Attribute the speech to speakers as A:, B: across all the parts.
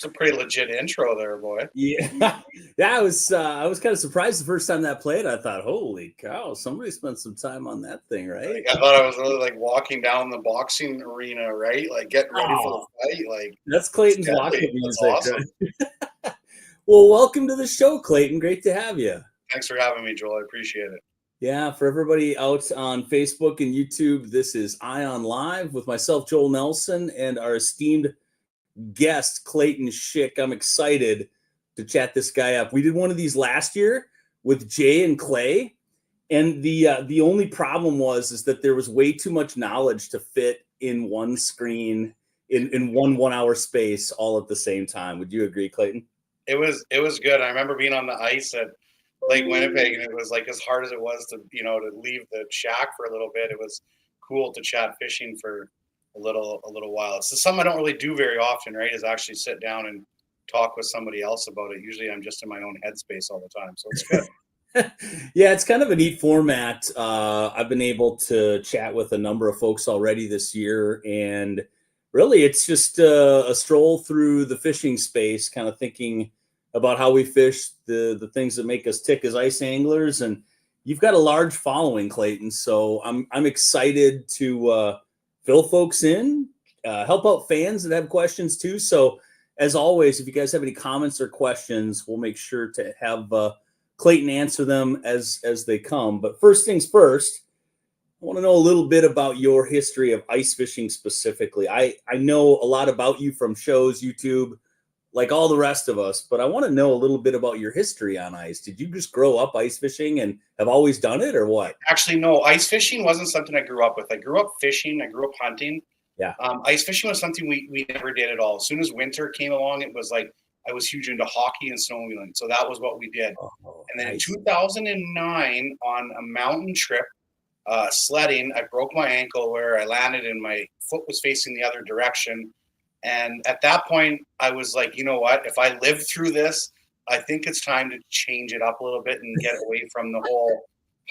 A: It's a pretty legit intro there, boy.
B: Yeah, yeah. I was kind of surprised the first time that played. I thought, holy cow, somebody spent some time on that thing, right?
A: Like, I thought I was really like walking down the boxing arena, right? Like getting ready for the
B: Oh,
A: fight. Like
B: that's
A: it's
B: Clayton's walk-up
A: deadly. That's
B: music.
A: awesome.
B: Well, welcome to the show, Clayton. Great to have you.
A: Thanks for having me, Joel. I appreciate it.
B: Yeah, for everybody out on Facebook and YouTube, this is Ion Live with myself, Joel Nelson, and our esteemed guest, Clayton Schick. I'm excited to chat this guy up. We did one of these last year with Jay and Clay, and the only problem is that there was way too much knowledge to fit in one screen in one hour space all at the same time. Would you agree, Clayton?
A: It was good. I remember being on the ice at Lake Winnipeg, and it was like as hard as it was to leave the shack for a little bit. It was cool to chat fishing for a little while. It's something I don't really do very often, right? Is actually sit down and talk with somebody else about it. Usually, I'm just in my own headspace all the time, so it's good.
B: Yeah, it's kind of a neat format. I've been able to chat with a number of folks already this year, and really, it's just a stroll through the fishing space, kind of thinking about how we fish, the things that make us tick as ice anglers. And you've got a large following, Clayton, so I'm excited to fill folks in, help out fans that have questions too. So as always, if you guys have any comments or questions, we'll make sure to have Clayton answer them as they come. But first things first, I want to know a little bit about your history of ice fishing specifically. I know a lot about you from shows, YouTube, like all the rest of us, but I want to know a little bit about your history on ice. Did you just grow up ice fishing and have always done it, or what?
A: Actually, no, ice fishing wasn't something I grew up with. I grew up fishing. I grew up hunting.
B: Yeah.
A: Ice fishing was something we never did at all. As soon as winter came along, it was like I was huge into hockey and snowmobiling. So that was what we did.
B: Oh,
A: And then
B: nice.
A: in 2009, on a mountain trip, sledding, I broke my ankle where I landed and my foot was facing the other direction. And at that point, I was like, you know what? If I live through this, I think it's time to change it up a little bit and get away from the whole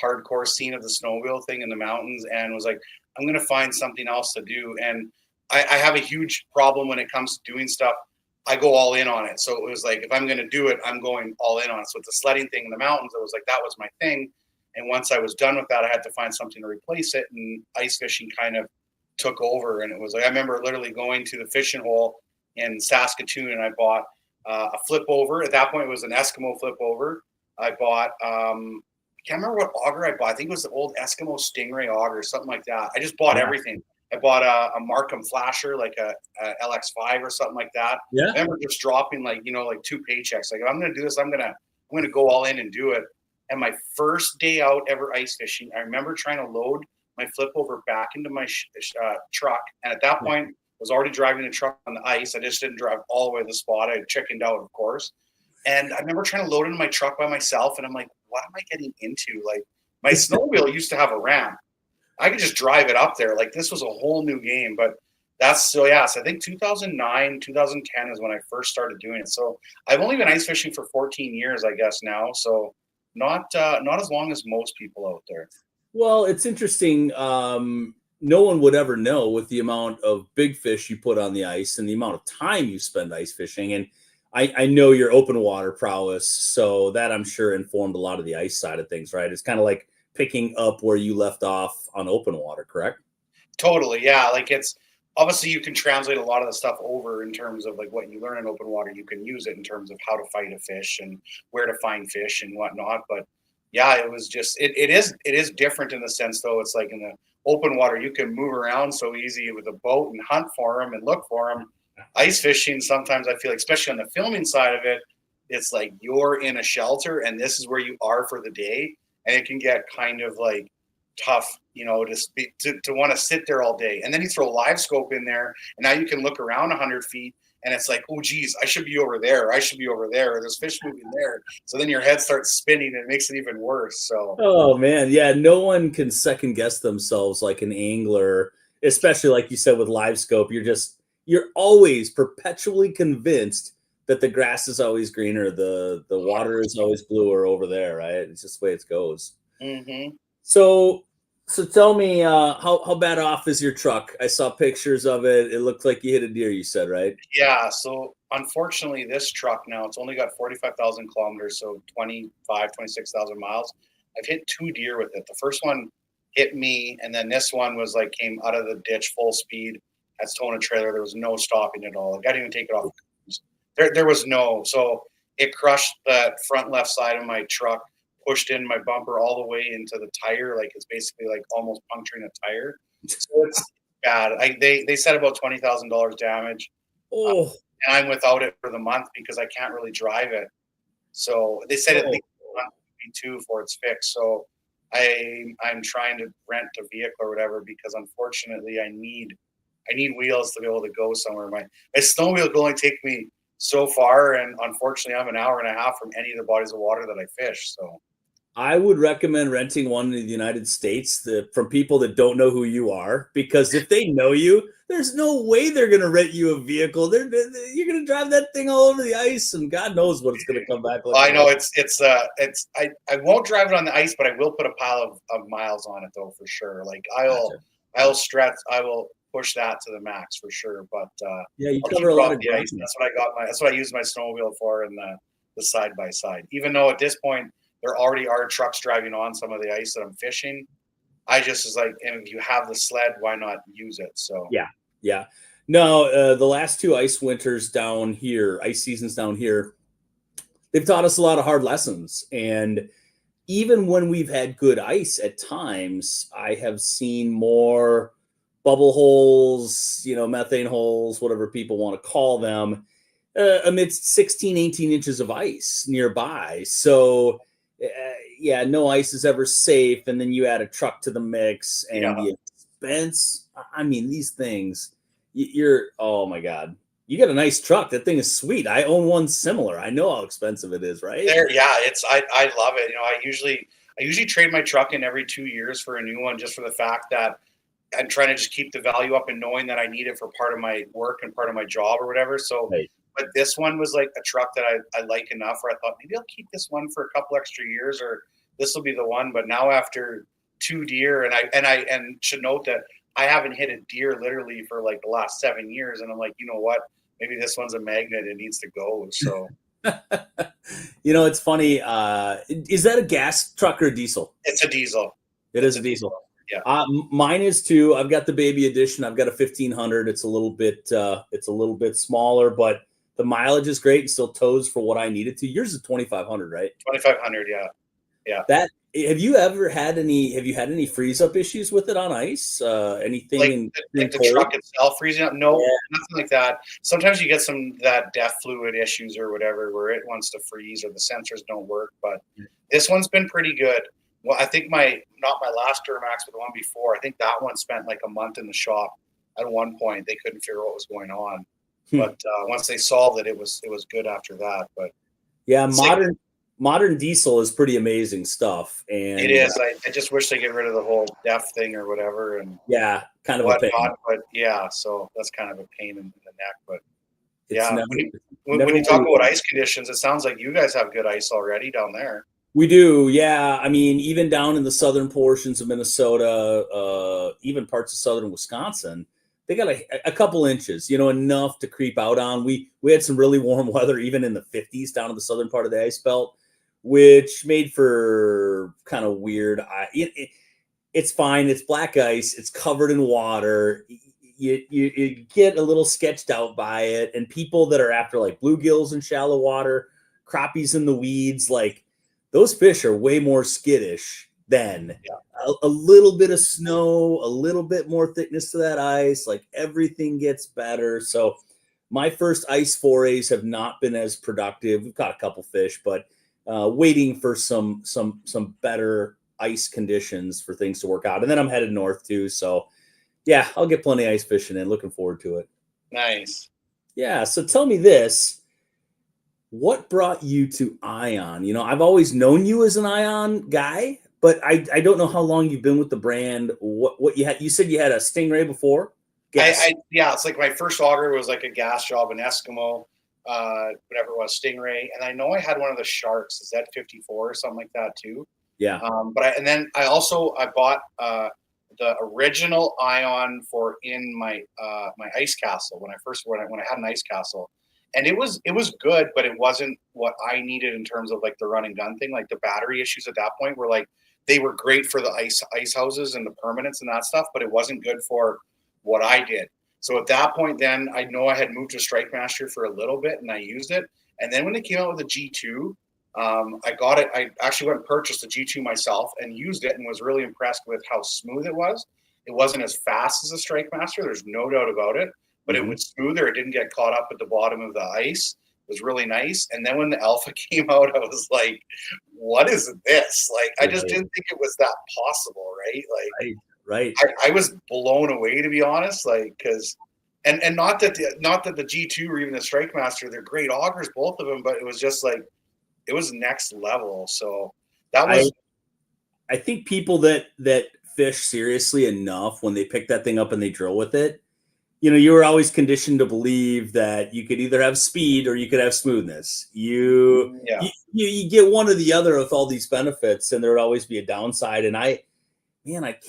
A: hardcore scene of the snowmobile thing in the mountains. And was like, I'm going to find something else to do. And I have a huge problem when it comes to doing stuff. I go all in on it. So it was like, if I'm going to do it, I'm going all in on it. So with the sledding thing in the mountains, it was like, that was my thing. And once I was done with that, I had to find something to replace it. And ice fishing kind of took over. And it was like, I remember literally going to the fishing hole in Saskatoon, and I bought a flip over. At that point, it was an Eskimo flip over. I bought, I can't remember what auger I bought. I think it was the old Eskimo Stingray auger, something like that. I just bought everything. I bought a Markham flasher, like a LX5 or something like that.
B: Yeah.
A: I remember just dropping like 2 paychecks. Like, if I'm going to do this, I'm going to go all in and do it. And my first day out ever ice fishing, I remember trying to load my flip over back into my truck. And at that point, I was already driving the truck on the ice. I just didn't drive all the way to the spot. I chickened out, of course. And I remember trying to load into my truck by myself. And I'm like, what am I getting into? Like, my snowmobile used to have a ramp. I could just drive it up there. Like, this was a whole new game. But so I think 2009, 2010 is when I first started doing it. So I've only been ice fishing for 14 years, I guess, now. So not as long as most people out there.
B: Well, it's interesting. No one would ever know with the amount of big fish you put on the ice and the amount of time you spend ice fishing. And I know your open water prowess, so that I'm sure informed a lot of the ice side of things, right? It's kind of like picking up where you left off on open water, correct?
A: Totally, yeah. Like, it's obviously you can translate a lot of the stuff over in terms of like what you learn in open water. You can use it in terms of how to fight a fish and where to find fish and whatnot. But yeah, it was just it is different in the sense, though. It's like in the open water, you can move around so easy with a boat and hunt for them and look for them. Ice fishing, sometimes I feel like, especially on the filming side of it, it's like you're in a shelter and this is where you are for the day, and it can get kind of like tough, to want to sit there all day. And then you throw live scope in there, and now you can look around 100 feet, and it's like, oh, geez, I should be over there. I should be over there. There's fish moving there. So then your head starts spinning, and it makes it even worse. So,
B: oh man, yeah, no one can second guess themselves like an angler, especially like you said with live scope. You're always perpetually convinced that the grass is always greener, the water is always bluer over there, right? It's just the way it goes.
A: mm-hmm.
B: So So tell me, how bad off is your truck? I saw pictures of it. It looked like you hit a deer. You said, right?
A: Yeah, so unfortunately, this truck now, it's only got 45,000 kilometers, so 26,000 miles. I've hit two deer with it. The first one hit me, and then this one was like came out of the ditch full speed, had towing a trailer. There was no stopping at all. Like, I didn't even take it off. There was no. So it crushed the front left side of my truck, pushed in my bumper all the way into the tire. Like, it's basically like almost puncturing a tire. So it's bad. They said about $20,000 damage, uh,
B: Oh,
A: and I'm without it for the month because I can't really drive it. So they said at
B: oh.
A: least a month too before it's fixed. So I'm trying to rent a vehicle or whatever because unfortunately I need wheels to be able to go somewhere. My snowmobile will only take me so far, and unfortunately I'm an hour and a half from any of the bodies of water that I fish. So
B: I would recommend renting one in the United States from people that don't know who you are, because if they know you, there's no way they're going to rent you a vehicle. You're going to drive that thing all over the ice, and God knows what it's going to come back looking
A: I know
B: like.
A: I won't drive it on the ice, but I will put a pile of miles on it though for sure. Like
B: Gotcha.
A: I will push that to the max for sure. But
B: Yeah, you
A: I'll
B: cover
A: keep
B: a
A: it
B: lot
A: off
B: of
A: the
B: ground.
A: ice. That's what I use my snowmobile for, and the side by side. Even though at this point there already are trucks driving on some of the ice that I'm fishing, I just was like, and if you have the sled, why not use it? So
B: Yeah, yeah. No, the last two ice winters down here, ice seasons down here, they've taught us a lot of hard lessons. And even when we've had good ice at times, I have seen more bubble holes, methane holes, whatever people want to call them, amidst 16, 18 inches of ice nearby. So, uh, yeah, no ice is ever safe. And then you add a truck to the mix and
A: yeah,
B: the expense. I mean, these things, oh my God. You got a nice truck. That thing is sweet. I own one similar. I know how expensive it is, right?
A: it's I love it. I usually trade my truck in every 2 years for a new one just for the fact that I'm trying to just keep the value up and knowing that I need it for part of my work and part of my job or whatever. So,
B: Right.
A: but this one was like a truck that I like enough where I thought maybe I'll keep this one for a couple extra years or this will be the one. But now after two deer and should note that I haven't hit a deer literally for like the last 7 years. And I'm like, you know what? Maybe this one's a magnet. It needs to go. So
B: It's funny. Is that a gas truck or a diesel?
A: it's a diesel.
B: It
A: It's
B: is
A: a
B: a
A: diesel.
B: diesel.
A: Yeah.
B: Mine is too. I've got the baby edition. I've got a 1500. It's a little bit smaller, but the mileage is great and still tows for what I need it to. Yours is 2500, right?
A: 2,500. Yeah. Yeah.
B: That have you had any freeze up issues with it on ice? Anything
A: Like
B: in
A: like
B: being
A: the
B: cold?
A: truck itself freezing up?
B: Yeah.
A: No, nothing like that. Sometimes you get some that DEF fluid issues or whatever where it wants to freeze or the sensors don't work, but this one's been pretty good. Well, I think my not my last Duramax, but the one before, I think that one spent like a month in the shop at one point. They couldn't figure out what was going on.
B: Hmm.
A: But once they solved it, it was good after that. But
B: Yeah,
A: it's like
B: modern diesel is pretty amazing stuff,
A: it
B: and
A: is. I just wish they get rid of the whole DEF thing or whatever and
B: yeah, kind of a pain.
A: whatnot. But yeah, so that's kind of a pain in the neck. But
B: It's
A: yeah,
B: never
A: when
B: never
A: you talk
B: really
A: about
B: was.
A: ice conditions, it sounds like you guys have good ice already down there.
B: We do, yeah. I mean, even down in the southern portions of Minnesota, even parts of southern Wisconsin, they got a couple inches, enough to creep out on. We had some really warm weather, even in the 50s down in the southern part of the ice belt, which made for kind of weird. It's fine. It's black ice. It's covered in water. You get a little sketched out by it, and people that are after like bluegills in shallow water, crappies in the weeds, like those fish are way more skittish than
A: Yeah,
B: a little bit of snow, a little bit more thickness to that ice. Like everything gets better. So my first ice forays have not been as productive. We've caught a couple fish, but waiting for some better ice conditions for things to work out. And then I'm headed north too. So yeah, I'll get plenty of ice fishing in. Looking forward to it.
A: nice.
B: Yeah. So tell me this. What brought you to Ion? I've always known you as an Ion guy, but I don't know how long you've been with the brand. What you had? You said you had a Stingray before. Guess.
A: Yeah, it's like my first auger was like a gas job, an Eskimo, whatever it was, Stingray, and I know I had one of the Sharks, Z54 or something like that too.
B: Yeah.
A: But and then I bought the original ion for in my my ice castle when I had an ice castle, and it was good, but it wasn't what I needed in terms of like the run and gun thing. Like the battery issues at that point were like they were great for the ice houses and the permanents and that stuff, but it wasn't good for what I did. So at that point, then I know I had moved to Strike Master for a little bit, and I used it. And then when it came out with the G2, I got it. I actually went and purchased the G2 myself and used it, and was really impressed with how smooth it was. It wasn't as fast as a Strike Master. There's no doubt about it, but it was smoother. It didn't get caught up at the bottom of the ice. It was really nice. And then when the Alpha came out, I was like, "What is this?" Like, I just didn't think it was that possible, right? Like,
B: right.
A: I was blown away, to be honest. Like, because and not that the G2 or even the Strike Master, they're great augers, both of them, but it was just like it was next level. So that was.
B: I think people that fish seriously enough, when they pick that thing up and they drill with it, you were always conditioned to believe that you could either have speed or you could have smoothness. You get one or the other with all these benefits, and there would always be a downside. And I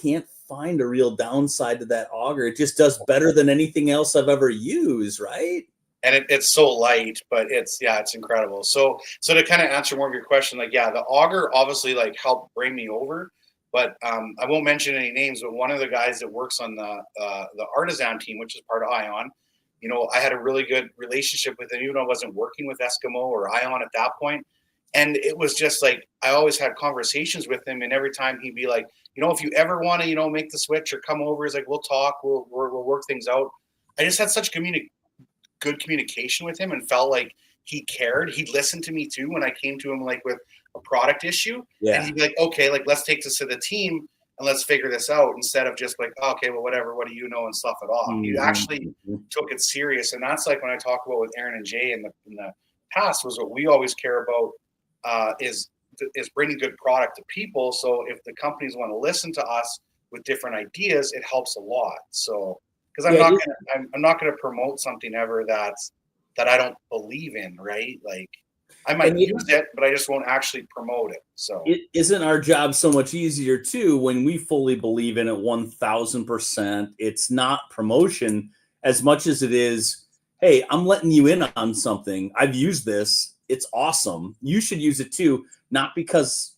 B: can't find a real downside to that auger. It just does better than anything else I've ever used, right?
A: And it's so light, but it's incredible. So to kind of answer more of your question, like, yeah, the auger obviously like helped bring me over, but I won't mention any names. But one of the guys that works on the artisan team, which is part of Ion, I had a really good relationship with him, even though I wasn't working with Eskimo or Ion at that point. And it was just like I always had conversations with him, and every time he'd be like, if you ever want to, make the switch or come over, he's like, we'll talk, we'll work things out. I just had such good communication with him and felt like he cared. He'd listen to me too when I came to him like with a product issue.
B: Yeah.
A: And he'd be like, okay, like let's take this to the team and let's figure this out, instead of just like, oh, okay, well, whatever, what do you know, and slough it off. He actually took it serious. And that's like when I talk about with Aaron and Jay in the past, was what we always care about is bringing good product to people. So if the companies want to listen to us with different ideas, it helps a lot. So because I'm not gonna promote something ever that I don't believe in, right? Like I might use it, but I just won't actually promote it. So
B: it isn't our job so much easier too when we fully believe in it 1,000%. It's not promotion as much as it is, hey, I'm letting you in on something. I've used this. It's awesome. You should use it too. Not because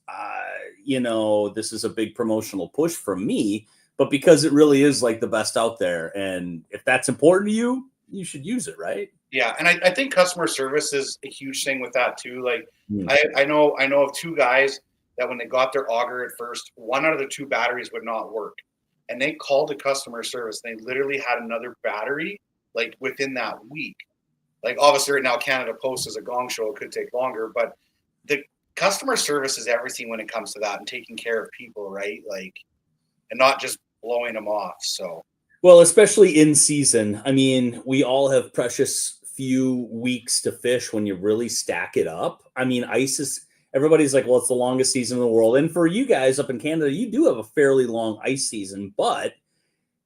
B: this is a big promotional push from me, but because it really is like the best out there. And if that's important to you, you should use it, right?
A: Yeah. And I think customer service is a huge thing with that too. Like I know of two guys that when they got their auger at first, one out of the two batteries would not work. And they called the customer service. They literally had another battery like within that week. Like obviously right now Canada Post is a gong show. It could take longer, but the customer service is everything when it comes to that and taking care of people, right? Like, and not just blowing them off. So,
B: well, especially in season. I mean, we all have precious few weeks to fish when you really stack it up. I mean, everybody's like, well, it's the longest season in the world. And for you guys up in Canada, you do have a fairly long ice season, but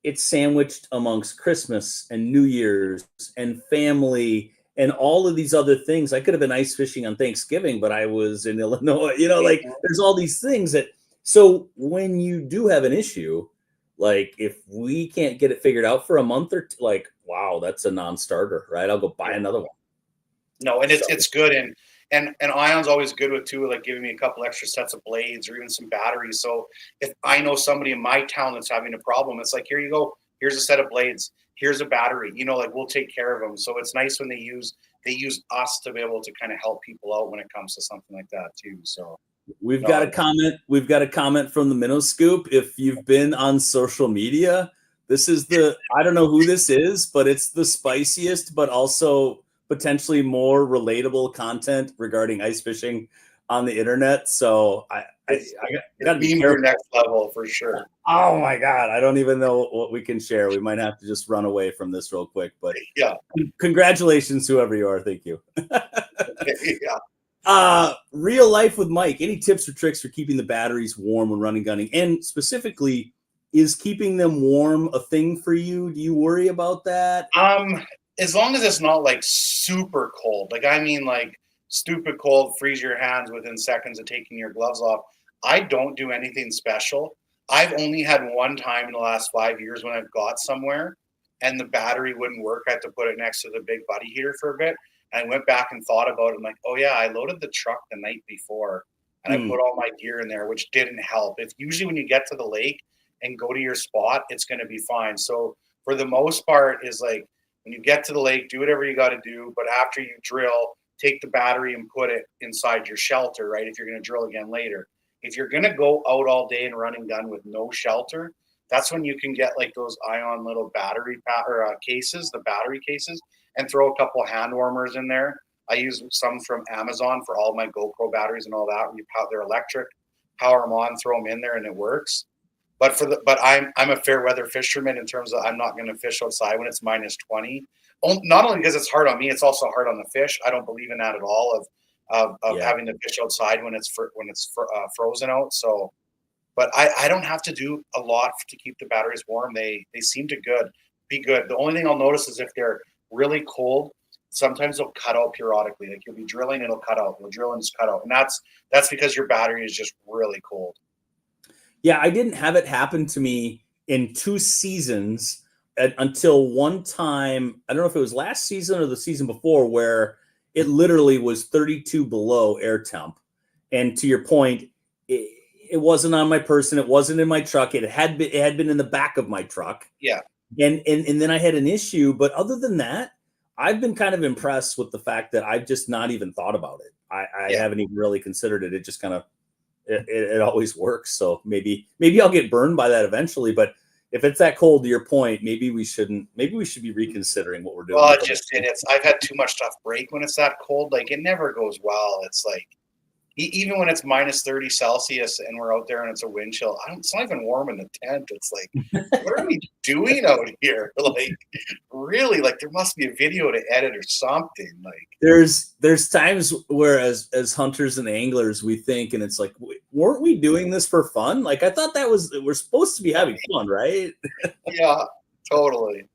B: it's sandwiched amongst Christmas and New Year's and family and all of these other things. I could have been ice fishing on Thanksgiving, but I was in Illinois, like there's all these things so when you do have an issue, like if we can't get it figured out for a month or two, like, wow, that's a non-starter, right? I'll go buy another one.
A: No, and it's good. And Ion's always good with too, like giving me a couple extra sets of blades or even some batteries. So if I know somebody in my town that's having a problem, it's like, here you go. Here's a set of blades. Here's a battery. Like we'll take care of them. So it's nice when they use us to be able to kind of help people out when it comes to something like that too. So
B: we've got a comment. We've got a comment from the Minnow Scoop. If you've been on social media, this is I don't know who this is, but it's the spiciest, but also potentially more relatable content regarding ice fishing on the internet. So I got to be careful.
A: Next level for sure.
B: Oh my God. I don't even know what we can share. We might have to just run away from this real quick, but
A: yeah.
B: Congratulations, whoever you are. Thank you.
A: Yeah.
B: Real life with Mike. Any tips or tricks for keeping the batteries warm when running gunning? And specifically, is keeping them warm a thing for you? Do you worry about that?
A: As long as it's not like super cold, like I mean like stupid cold, freeze your hands within seconds of taking your gloves off. I don't do anything special. I've only had one time in the last 5 years when I've got somewhere and the battery wouldn't work. I had to put it next to the big buddy heater for a bit. And I went back and thought about it. I'm like, oh yeah, I loaded the truck the night before and I
B: Mm,
A: put all my gear in there, which didn't help. If usually when you get to the lake and go to your spot, it's going to be fine. So for the most part, is like when you get to the lake, do whatever you got to do. But after you drill, take the battery and put it inside your shelter, right? If you're going to drill again later. If you're going to go out all day and running gun with no shelter, that's when you can get like those ion little battery cases, the battery cases, and throw a couple of hand warmers in there. I use some from Amazon for all my GoPro batteries and all that. They're electric, power them on, throw them in there, and it works. But I'm a fair weather fisherman in terms of I'm not going to fish outside when it's -20. Not only because it's hard on me, it's also hard on the fish. I don't believe in that at all. Of
B: yeah.
A: having to fish outside when it's frozen out. So, but I don't have to do a lot to keep the batteries warm. They seem to be good. The only thing I'll notice is if they're really cold, sometimes they'll cut out periodically. Like you'll be drilling, it'll cut out. You'll drill and it's cut out, and that's because your battery is just really cold.
B: Yeah, I didn't have it happen to me in 2 seasons until one time. I don't know if it was last season or the season before, where it literally was 32 below air temp. And to your point, it wasn't on my person. It wasn't in my truck. It had been in the back of my truck.
A: Yeah,
B: And then I had an issue. But other than that, I've been kind of impressed with the fact that I've just not even thought about it. I
A: yeah.
B: haven't even really considered it. It just kind of it always works. So maybe I'll get burned by that eventually. But if it's that cold, to your point, maybe we shouldn't. Maybe we should be reconsidering what we're doing.
A: Well, I've had too much stuff break when it's that cold. Like it never goes well. It's like even when it's -30 Celsius and we're out there and it's a wind chill, it's not even warm in the tent. It's like, what are we doing out here? Like, really? Like, there must be a video to edit or something. Like,
B: There's times where as hunters and anglers we think, and it's like, weren't we doing this for fun? Like I thought we're supposed to be having fun, right?
A: yeah, totally.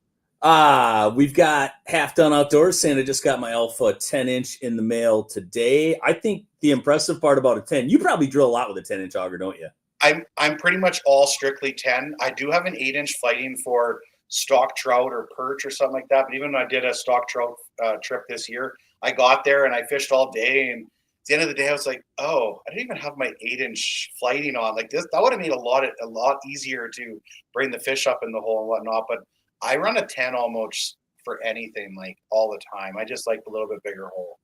B: We've got Half Done Outdoors. Santa just got my Alpha 10-inch in the mail today. I think the impressive part about a 10, you probably drill a lot with a 10-inch auger, don't you?
A: I'm pretty much all strictly 10. I do have an 8-inch fighting for stock trout or perch or something like that. But even when I did a stock trout trip this year, I got there and I fished all day. And at the end of the day, I was like, oh, I didn't even have my 8-inch flighting on. Like this, that would have made a lot easier to bring the fish up in the hole and whatnot. But I run a 10 almost for anything, like all the time. I just like a little bit bigger hole.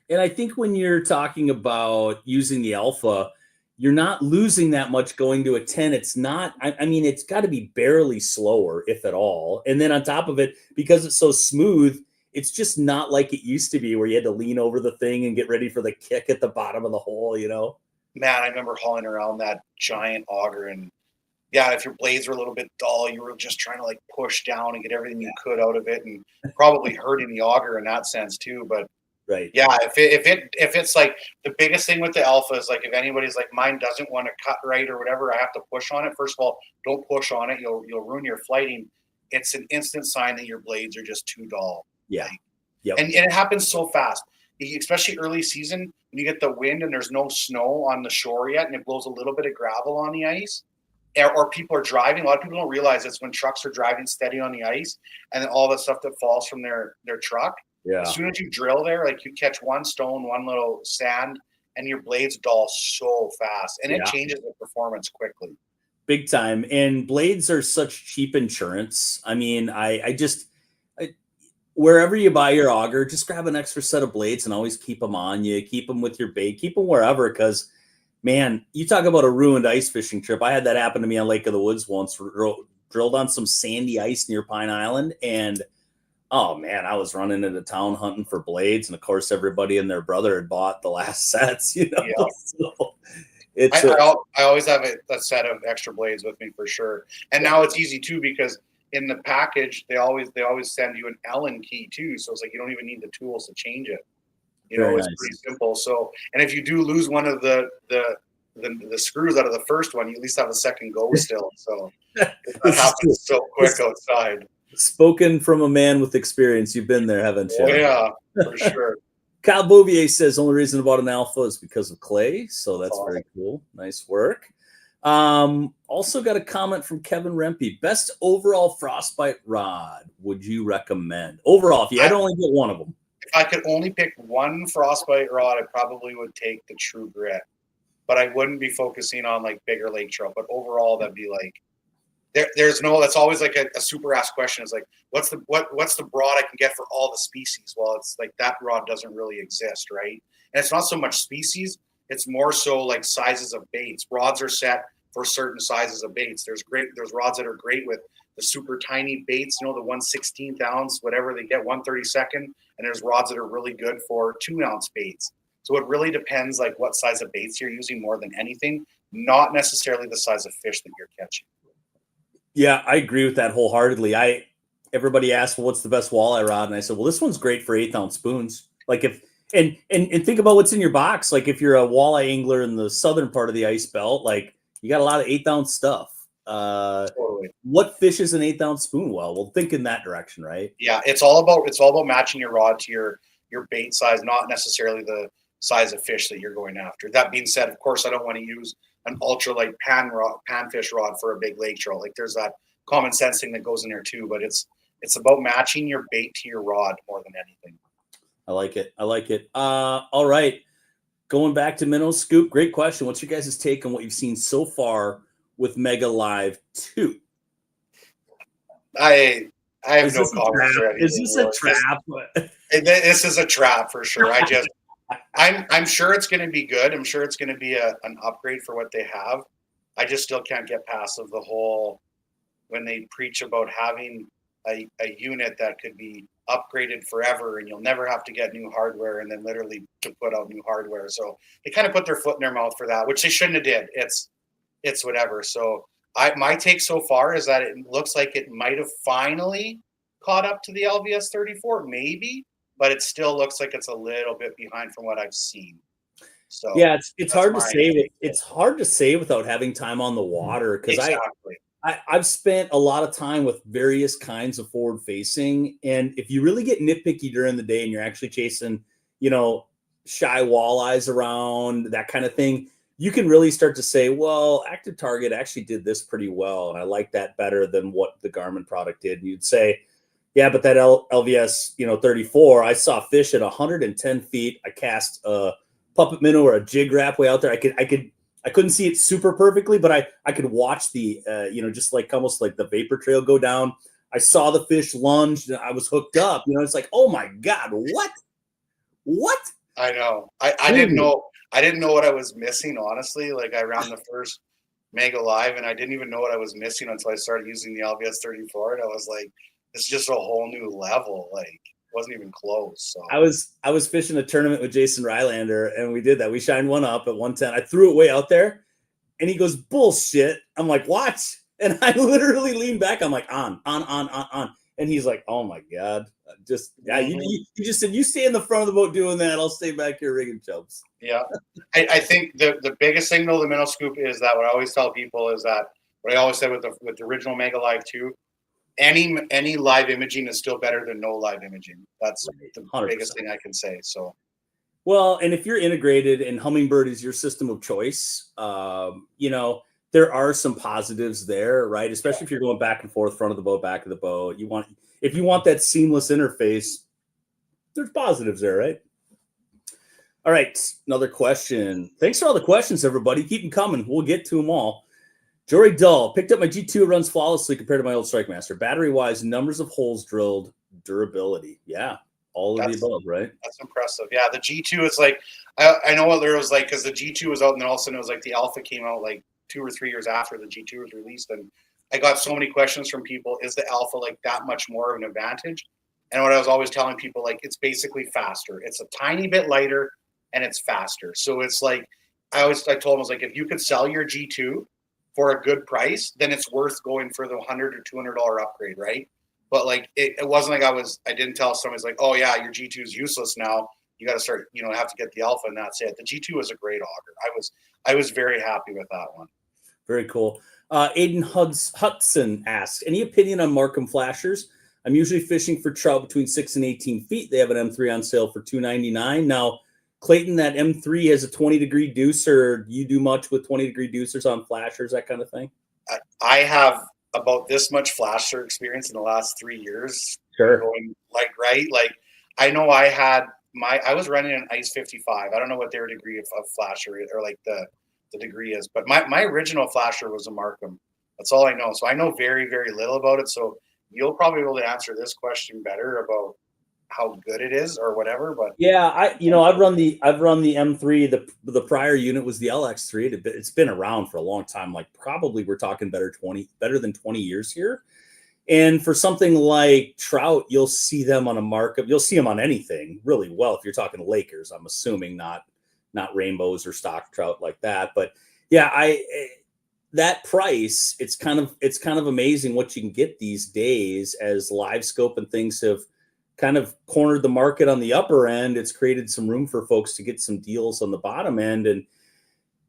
B: And I think when you're talking about using the Alpha, you're not losing that much going to a 10. It's not, I mean, it's got to be barely slower, if at all. And then on top of it, because it's so smooth, it's just not like it used to be where you had to lean over the thing and get ready for the kick at the bottom of the hole, you know?
A: Man, I remember hauling around that giant auger and yeah, if your blades were a little bit dull, you were just trying to like push down and get everything you could out of it and probably hurting the auger in that sense too. But
B: Right.
A: yeah, if it's like the biggest thing with the Alpha is like if anybody's like mine doesn't want to cut right or whatever, I have to push on it. First of all, don't push on it. You'll ruin your flighting. It's an instant sign that your blades are just too dull.
B: Yeah.
A: Like,
B: Yep.
A: and it happens so fast, especially early season when you get the wind and there's no snow on the shore yet and it blows a little bit of gravel on the ice. Or people are driving. A lot of people don't realize it's when trucks are driving steady on the ice and then all the stuff that falls from their truck.
B: Yeah.
A: As soon as you drill there, like you catch one stone, one little sand, and your blades dull so fast. And it changes the performance quickly.
B: Big time. And blades are such cheap insurance. I mean, wherever you buy your auger, just grab an extra set of blades and always keep them on you. Keep them with your bait. Keep them wherever, because man, you talk about a ruined ice fishing trip. I had that happen to me on Lake of the Woods once. Drilled on some sandy ice near Pine Island, and oh man, I was running into town hunting for blades, and of course, everybody and their brother had bought the last sets. You know,
A: Yeah.
B: so it's
A: I always have a set of extra blades with me for sure. And now it's easy too because in the package they always send you an Allen key too. So it's like you don't even need the tools to change it. You know, it's pretty simple. So, and if you do lose one of the screws out of the first one, you at least have a second go still. So it happens so quick outside.
B: Spoken from a man with experience. You've been there, haven't you?
A: Oh, yeah, for sure.
B: Kyle Bouvier says only reason I bought an Alpha is because of Clay. So that's
A: Awesome.
B: very cool. Nice work. Also got a comment from Kevin Rempe. Best overall frostbite rod would you recommend? Overall, if you had to only get one of them.
A: If I could only pick one frostbite rod, I probably would take the True Grit. But I wouldn't be focusing on like bigger lake trout. But overall, that'd be like there's no. That's always like a super asked question. Is like what's the rod I can get for all the species? Well, it's like that rod doesn't really exist, right? And it's not so much species. It's more so like sizes of baits. Rods are set for certain sizes of baits. There's rods that are great with the super tiny baits, the 1/16 ounce, whatever they get, 1/32, and there's rods that are really good for 2-ounce baits. So it really depends like what size of baits you're using more than anything, not necessarily the size of fish that you're catching.
B: Yeah, I agree with that wholeheartedly. Everybody asked, well, what's the best walleye rod? And I said, well, this one's great for 1/8-ounce spoons. Like and think about what's in your box. Like if you're a walleye angler in the southern part of the ice belt, like you got a lot of 1/8-ounce stuff.
A: Totally.
B: What fish is an 1/8-ounce spoon? Well, think in that direction, right?
A: Yeah, it's all about matching your rod to your bait size, not necessarily the size of fish that you're going after. That being said, of course, I don't want to use an ultralight panfish rod for a big lake trout. Like there's that common sense thing that goes in there too, but it's about matching your bait to your rod more than anything.
B: I like it. All right. Going back to Minnow Scoop, great question. What's your guys' take on what you've seen so far with Mega Live 2?
A: I have no comments.
B: Is this a trap?
A: This is a trap for sure. I'm sure it's going to be good. I'm sure it's going to be an upgrade for what they have. I just still can't get past of the whole when they preach about having a unit that could be upgraded forever and you'll never have to get new hardware, and then literally to put out new hardware. So they kind of put their foot in their mouth for that, which they shouldn't have did. It's whatever. So my take so far is that it looks like it might have finally caught up to the LVS 34, maybe, but it still looks like it's a little bit behind from what I've seen. So
B: yeah, it's hard to say. It's hard to say without having time on the water, because
A: exactly.
B: I've spent a lot of time with various kinds of forward facing. And if you really get nitpicky during the day and you're actually chasing, shy walleyes around, that kind of thing, you can really start to say, well, Active Target actually did this pretty well. And I like that better than what the Garmin product did. And you'd say, yeah, but that LVS, 34, I saw fish at 110 feet. I cast a puppet minnow or a jig wrap way out there. I couldn't see it super perfectly, but I could watch the, just like almost like the vapor trail go down. I saw the fish lunge and I was hooked up. It's like, oh my God, what?
A: I know. I didn't know. I didn't know what I was missing, honestly. Like I ran the first Mega Live and I didn't even know what I was missing until I started using the LVS 34. And I was like, it's just a whole new level. Like, wasn't even close. So
B: I was fishing a tournament with Jason Rylander, and we did that. We shined one up at 110. I threw it way out there, and he goes, bullshit. I'm like, what? And I literally leaned back. I'm like, on. And he's like, oh my God. You just said, you stay in the front of the boat doing that. I'll stay back here rigging chubs.
A: Yeah. I think the biggest thing though, the Minnow Scoop, is that what I always tell people is that what I always said with the original Mega Live 2, any live imaging is still better than no live imaging. That's the 100%. Biggest thing I can say. So,
B: well, and if you're integrated and Humminbird is your system of choice, there are some positives there, right? Especially if you're going back and forth, front of the boat, back of the boat. If you want that seamless interface, there's positives there, right? All right, another question. Thanks for all the questions, everybody. Keep them coming. We'll get to them all. Jory Dull, picked up my G2, runs flawlessly compared to my old Strike Master. Battery-wise, numbers of holes drilled, durability. Yeah, all of the above, right?
A: That's impressive. Yeah, the G2 is like, I know what there was like, because the G2 was out, and then all of a sudden it was like the Alpha came out like 2 or 3 years after the G2 was released, and I got so many questions from people, is the Alpha like that much more of an advantage? And what I was always telling people, like, it's basically faster. It's a tiny bit lighter, and it's faster. So it's like, I told them, I was like, if you could sell your G2 for a good price, then it's worth going for the $100 or $200 upgrade, right? But like, it wasn't like I didn't tell somebody, like, oh yeah, your G2 is useless now. You got to start, have to get the Alpha, and that's it. The G2 was a great auger. I was very happy with that one.
B: Very cool. Aiden Hudson asks, any opinion on Markham flashers? I'm usually fishing for trout between 6 and 18 feet. They have an M3 on sale for $299. Now, Clayton, that M3 has a 20-degree deucer. You do much with 20-degree deucers on flashers, that kind of thing?
A: I have about this much flasher experience in the last 3 years.
B: Sure.
A: Going like I know I was running an Ice 55. I don't know what their degree of flasher or like the degree is, but my original flasher was a Markham. That's all I know. So I know very, very little about it. So you'll probably be able to answer this question better about how good it is or whatever. But
B: Yeah, I've run the M3. The prior unit was the LX3. It's been around for a long time. Like probably we're talking better than 20 years here. And for something like trout, you'll see them on a markup. You'll see them on anything really well. If you're talking Lakers, I'm assuming not rainbows or stock trout like that. But yeah, that price, it's kind of amazing what you can get these days as live scope and things have kind of cornered the market on the upper end. It's created some room for folks to get some deals on the bottom end. And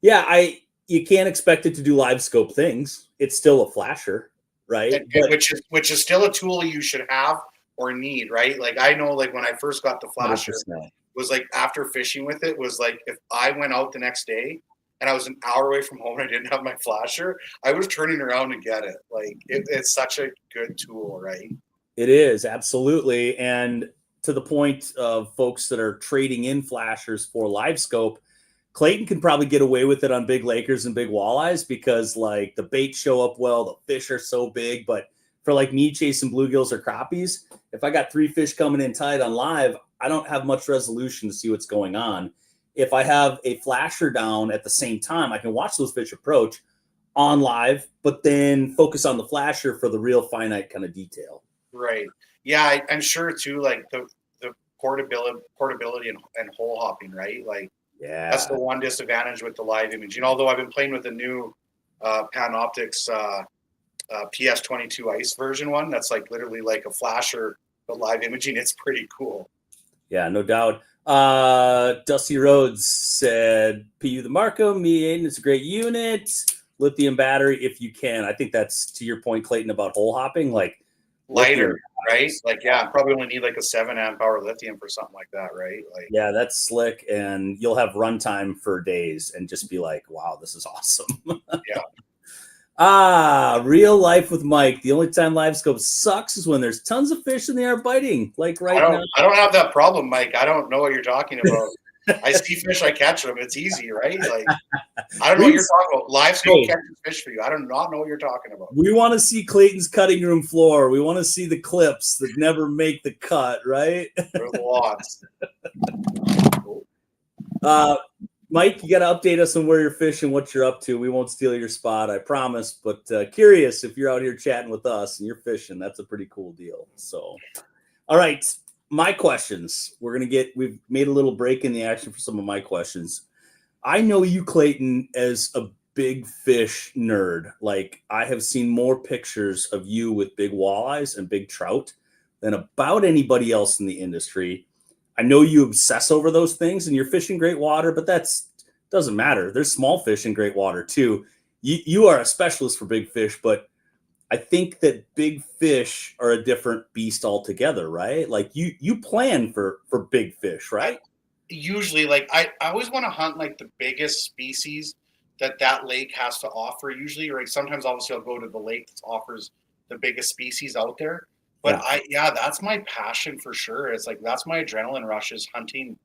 B: yeah, you can't expect it to do live scope things. It's still a flasher, right? But
A: which is still a tool you should have or need, right? Like I know, like when I first got the flasher,
B: 100%.
A: was like after fishing with it was like if I went out the next day and I was an hour away from home and I didn't have my flasher, I was turning around to get it. Like it's such a good tool, right?
B: It is absolutely. And to the point of folks that are trading in flashers for live scope, Clayton can probably get away with it on big Lakers and big walleyes because like the bait show up well, the fish are so big. But for like me chasing bluegills or crappies, if I got 3 fish coming in tight on live, I don't have much resolution to see what's going on. If I have a flasher down at the same time, I can watch those fish approach on live, but then focus on the flasher for the real finite kind of detail.
A: Right. Yeah, I'm sure too. Like the portability and hole hopping, right? Like that's
B: Yeah.
A: the one disadvantage with the live image. Although I've been playing with the new Panoptix PS22 Ice version one, that's like literally like a flasher but live imaging. It's pretty cool.
B: Yeah, no doubt. Dusty Rhodes said, PU the Markham, me Aiden, it's a great unit. Lithium battery if you can. I think that's to your point, Clayton, about hole hopping. Like
A: Lighter, right? Like, yeah, probably only need like a 7 amp hour lithium for something like that, right? Like,
B: yeah, that's slick, and you'll have runtime for days and just be like, wow, this is awesome.
A: yeah.
B: Real life with Mike. The only time live scope sucks is when there's tons of fish and they are biting, like right now.
A: I don't have that problem, Mike. I don't know what you're talking about. I see fish, I catch them. It's easy, right? Like, I don't know what you're talking about. Live scope catches fish for you. I do not know what you're talking about.
B: We want to see Clayton's cutting room floor. We want to see the clips that never make the cut, right?
A: There's lots.
B: Mike, you got to update us on where you're fishing, what you're up to. We won't steal your spot, I promise. But curious if you're out here chatting with us and you're fishing. That's a pretty cool deal. So, all right. My questions. We've made a little break in the action for some of my questions. I know you, Clayton, as a big fish nerd. Like I have seen more pictures of you with big walleyes and big trout than about anybody else in the industry. I know you obsess over those things and you're fishing great water, but doesn't matter. There's small fish in great water too. You are a specialist for big fish, but I think that big fish are a different beast altogether, right? Like you plan for big fish, right?
A: Usually, like I always want to hunt like the biggest species that lake has to offer. Usually, right? Sometimes obviously I'll go to the lake that offers the biggest species out there. But that's my passion for sure. It's like that's my adrenaline rush is hunting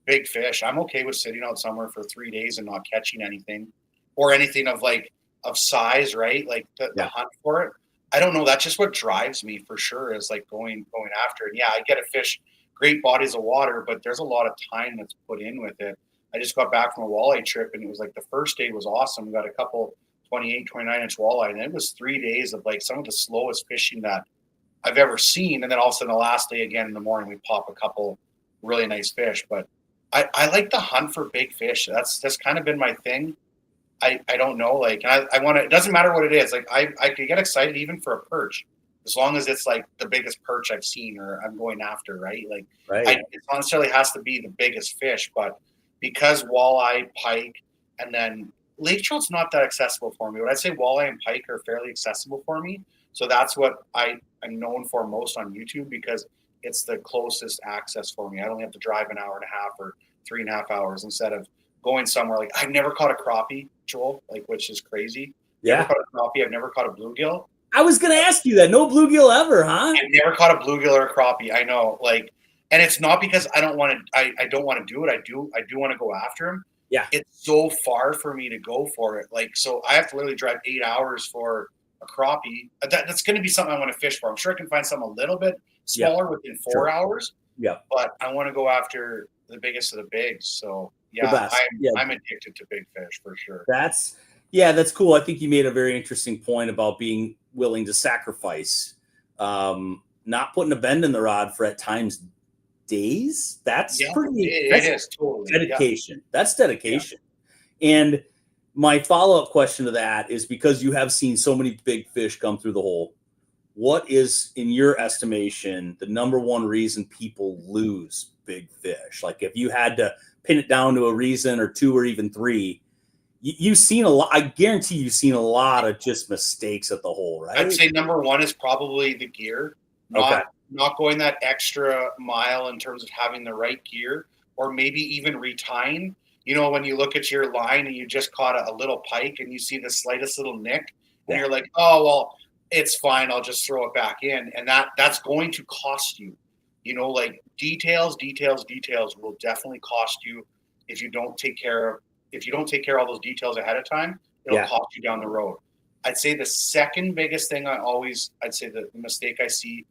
A: big fish. I'm okay with sitting out somewhere for 3 days and not catching anything or anything of size, right? Like the hunt for it. I don't know. That's just what drives me for sure is like going after it. Yeah, I get a fish, great bodies of water, but there's a lot of time that's put in with it. I just got back from a walleye trip and it was like the first day was awesome. We got a couple 28, 29-inch walleye and it was 3 days of like some of the slowest fishing that I've ever seen. And then all of a sudden the last day again in the morning, we pop a couple really nice fish. But I like the hunt for big fish. That's kind of been my thing. I don't know. Like, I want to, it doesn't matter what it is. Like I could get excited even for a perch as long as it's like the biggest perch I've seen or I'm going after, right? Like it not necessarily has to be the biggest fish, but because walleye, pike, and then lake trout's not that accessible for me. But I'd say walleye and pike are fairly accessible for me. So that's what I'm known for most on YouTube because it's the closest access for me. I don't have to drive an hour and a half or 3.5 hours instead of going somewhere. Like I've never caught a crappie, Joel, like, which is crazy. Never caught a crappie. I've never caught a bluegill.
B: I was going to ask you that. No bluegill ever, huh?
A: I've never caught a bluegill or a crappie. I know, like, and it's not because I don't want to. I don't want to do it. I do want to go after him.
B: Yeah.
A: It's so far for me to go for it. Like, so I have to literally drive 8 hours for a crappie. That's going to be something I want to fish for. I'm sure I can find something a little bit smaller within 4 hours.
B: Yeah.
A: But I want to go after the biggest of the bigs. So yeah, I'm addicted to big fish for sure.
B: That's cool. I think you made a very interesting point about being willing to sacrifice, not putting a bend in the rod for at times days. That's
A: totally
B: dedication. Yeah. That's dedication. Yeah. And my follow-up question to that is, because you have seen so many big fish come through the hole, what is, in your estimation, the number one reason people lose big fish? Like, if you had to pin it down to a reason or two or even three, you've seen a lot. I guarantee you've seen a lot of just mistakes at the hole, right?
A: I'd say number one is probably the gear. Not going that extra mile in terms of having the right gear, or maybe even retying. You know, when you look at your line and you just caught a little pike and you see the slightest little nick, and you're like, oh, well, it's fine. I'll just throw it back in. And that's going to cost you. You know, like details will definitely cost you if you don't take care of all those details ahead of time. It'll cost you down the road. I'd say the second biggest thing I'd say the mistake I see,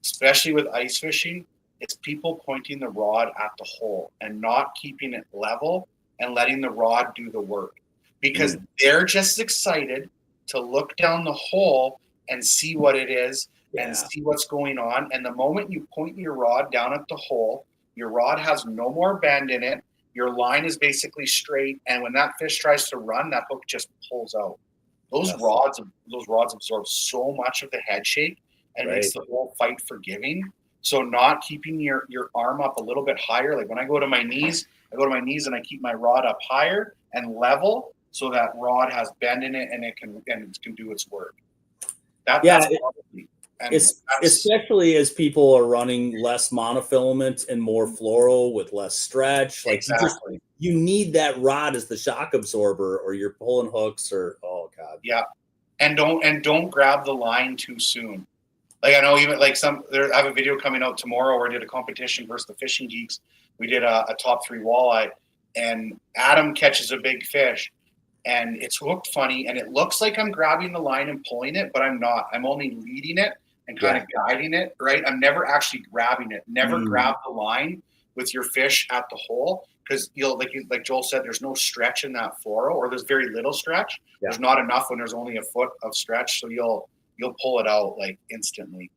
A: especially with ice fishing, it's people pointing the rod at the hole and not keeping it level and letting the rod do the work, because they're just excited to look down the hole and see what it is and see what's going on. And the moment you point your rod down at the hole, your rod has no more bend in it. Your line is basically straight. And when that fish tries to run, that hook just pulls out. Those rods absorb so much of the head shake and makes the whole fight forgiving. So not keeping your arm up a little bit higher. Like when I go to my knees and I keep my rod up higher and level, so that rod has bend in it and it can do its work.
B: Especially as people are running less monofilament and more fluoro with less stretch. Like you need that rod as the shock absorber, or you're pulling hooks, or
A: yeah. And don't grab the line too soon. Like I know even like I have a video coming out tomorrow where I did a competition versus the Fishing Geeks. We did a top 3 walleye, and Adam catches a big fish, and it's hooked funny, and it looks like I'm grabbing the line and pulling it, but I'm not. I'm only leading it and kind of guiding it, right? I'm never actually grabbing it. Never grab the line with your fish at the hole, because like Joel said, there's no stretch in that fluoro, or there's very little stretch. Yeah. There's not enough when there's only a foot of stretch, so you'll pull it out like instantly.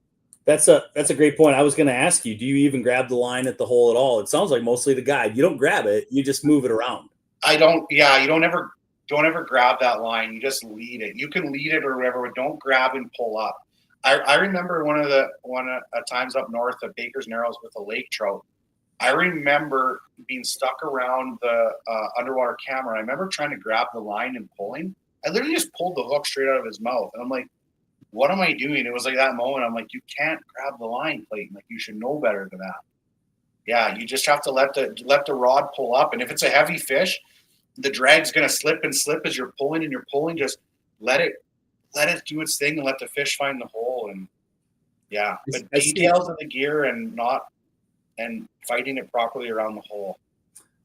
B: That's a great point. I was going to ask you, do you even grab the line at the hole at all? It sounds like mostly the guide. You don't grab it, you just move it around.
A: I don't. Yeah, you don't ever grab that line. You just lead it. You can lead it or whatever, but don't grab and pull up. I remember one of times up north at Baker's Narrows with a lake trout. I remember being stuck around the underwater camera. I remember trying to grab the line and pulling. I literally just pulled the hook straight out of his mouth, and I'm like, what am I doing? It was like that moment. I'm like, you can't grab the line, Clayton. Like, you should know better than that. Yeah, you just have to let the rod pull up. And if it's a heavy fish, the drag's going to slip as you're pulling and you're pulling. Just let it do its thing and let the fish find the hole. And yeah, but details of the gear and fighting it properly around the hole.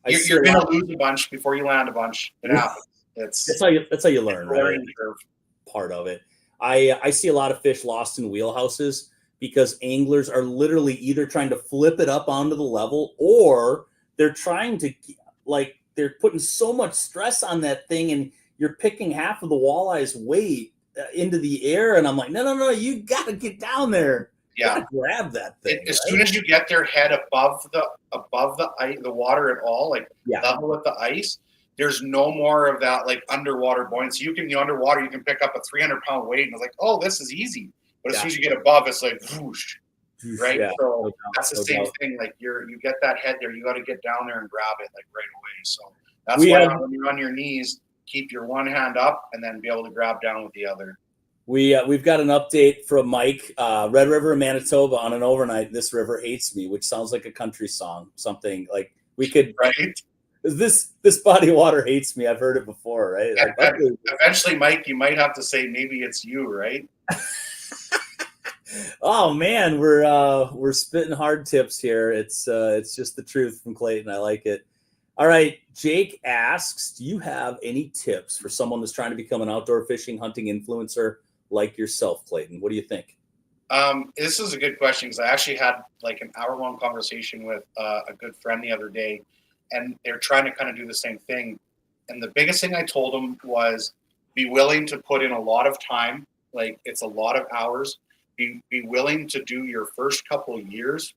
A: You're going to lose a bunch before you land a bunch. It happens.
B: That's how you learn, right? Part of it. I see a lot of fish lost in wheelhouses because anglers are literally either trying to flip it up onto the level, or they're trying to, like, they're putting so much stress on that thing, and you're picking half of the walleye's weight into the air. And I'm like, no, you got to get down there.
A: Yeah,
B: you gotta grab that thing.
A: As soon as you get their head above the ice, the water at all, like level with the ice, there's no more of that like underwater buoyancy. Underwater, you can pick up a 300-pound weight, and it's like, oh, this is easy. But as soon as you get above, it's like whoosh, right? Yeah, so that's the same thing. Like you get that head there, you got to get down there and grab it like right away. So that's why when you're on your knees, keep your one hand up and then be able to grab down with the other.
B: We've got an update from Mike. Red River in Manitoba on an overnight. This river hates me, which sounds like a country song. Something like we could.
A: Right.
B: This body of water hates me. I've heard it before, right? Like,
A: eventually, Mike, you might have to say maybe it's you, right?
B: oh man, we're spitting hard tips here. It's just the truth from Clayton. I like it. All right, Jake asks, do you have any tips for someone that's trying to become an outdoor fishing, hunting influencer like yourself, Clayton? What do you think?
A: This is a good question because I actually had like an hour-long conversation with a good friend the other day, and they're trying to kind of do the same thing. And the biggest thing I told them was be willing to put in a lot of time, like it's a lot of hours. Be willing to do your first couple of years,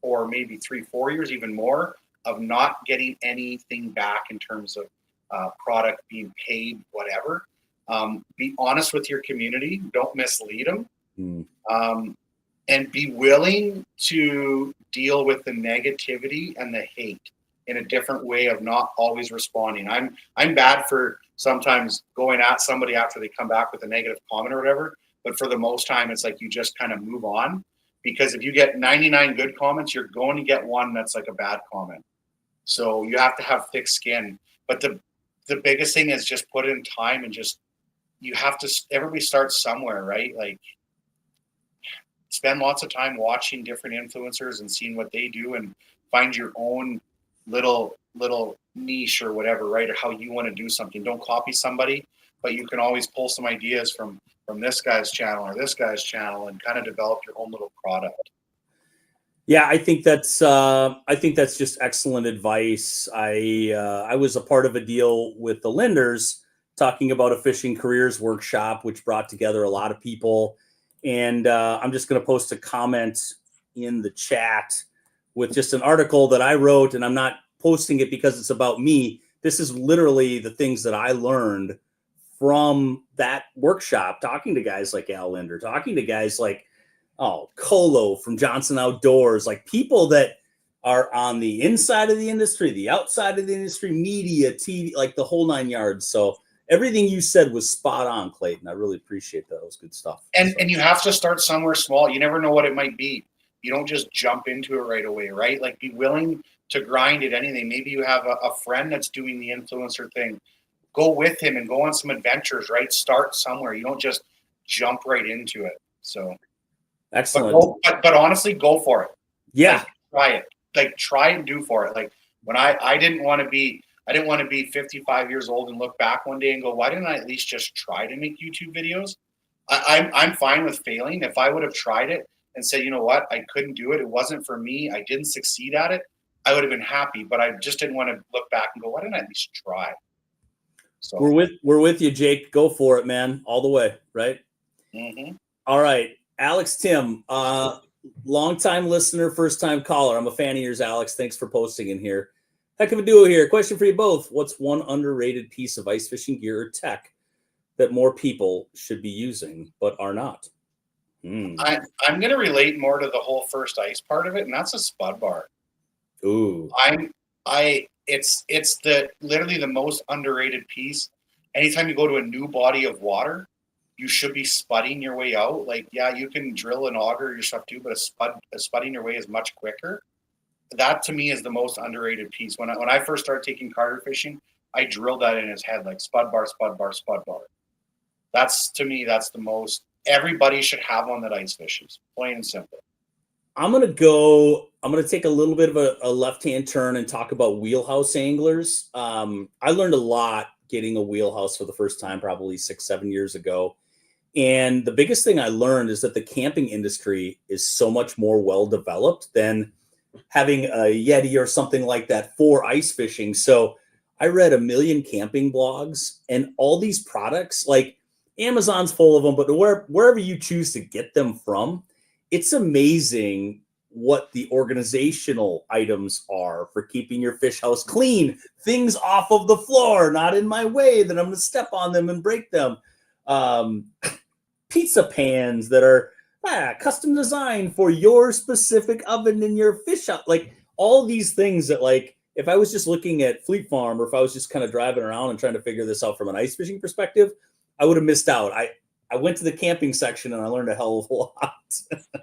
A: or maybe 3-4 years, even more, of not getting anything back in terms of product being paid, whatever. Be honest with your community. Don't mislead them. And be willing to deal with the negativity and the hate in a different way of not always responding. I'm bad for sometimes going at somebody after they come back with a negative comment or whatever, but for the most time, it's like you just kind of move on, because if you get 99 good comments, you're going to get one that's like a bad comment. So you have to have thick skin. But the biggest thing is just put in time, and just, you have to, everybody starts somewhere, right? Like, spend lots of time watching different influencers and seeing what they do, and find your own little niche or whatever, right? Or how you want to do something. Don't copy somebody, but you can always pull some ideas from this guy's channel or this guy's channel and kind of develop your own little product.
B: Yeah, I think that's just excellent advice. I was a part of a deal with the lenders talking about a fishing careers workshop, which brought together a lot of people. And I'm just going to post a comment in the chat with just an article that I wrote, and I'm not posting it because it's about me. This is literally the things that I learned from that workshop, talking to guys like Al Linder, talking to guys like Colo from Johnson Outdoors, like people that are on the inside of the industry, the outside of the industry, media, TV, like the whole 9 yards. So everything you said was spot on, Clayton. I really appreciate that. It was good stuff.
A: And you have to start somewhere small. You never know what it might be. You don't just jump into it right away, right? Like, be willing to grind at anything. Maybe you have a friend that's doing the influencer thing. Go with him and go on some adventures, right? Start somewhere. You don't just jump right into it. So
B: excellent.
A: But honestly, go for it.
B: Yeah.
A: Like, try it. Like, try and do for it. Like, when I didn't want to be 55 years old and look back one day and go, why didn't I at least just try to make YouTube videos? I'm fine with failing. If I would have tried it and said, you know what, I couldn't do it, it wasn't for me, I didn't succeed at it, I would have been happy. But I just didn't want to look back and go, why didn't I at least try? So
B: we're with you, Jake. Go for it, man. All the way, right?
A: Mm-hmm.
B: All right. Alex Tim, long-time listener, first-time caller. I'm a fan of yours, Alex. Thanks for posting in here. Heck of a duo here. Question for you both. What's one underrated piece of ice fishing gear or tech that more people should be using but are not?
A: I'm going to relate more to the whole first ice part of it, and that's a spud bar.
B: Ooh.
A: It's literally the most underrated piece. Anytime you go to a new body of water, you should be spudding your way out. Like, yeah, you can drill and auger your stuff too, but spudding your way is much quicker. That to me is the most underrated piece. When I first started taking carter fishing, I drilled that in his head, like spud bar, spud bar, spud bar. That's, to me, that's the most. Everybody should have one that ice fishes, plain and simple.
B: I'm going to take a little bit of a left-hand turn and talk about wheelhouse anglers. I learned a lot getting a wheelhouse for the first time, probably 6-7 years ago. And the biggest thing I learned is that the camping industry is so much more well-developed than having a Yeti or something like that for ice fishing. So I read a million camping blogs, and all these products, like Amazon's full of them, but wherever you choose to get them from, it's amazing what the organizational items are for keeping your fish house clean. Things off of the floor, not in my way that I'm going to step on them and break them. Pizza pans that are custom designed for your specific oven in your fish house. Like, all these things that, like, if I was just looking at Fleet Farm, or if I was just kind of driving around and trying to figure this out from an ice fishing perspective, I would have missed out. I went to the camping section and I learned a hell of a lot.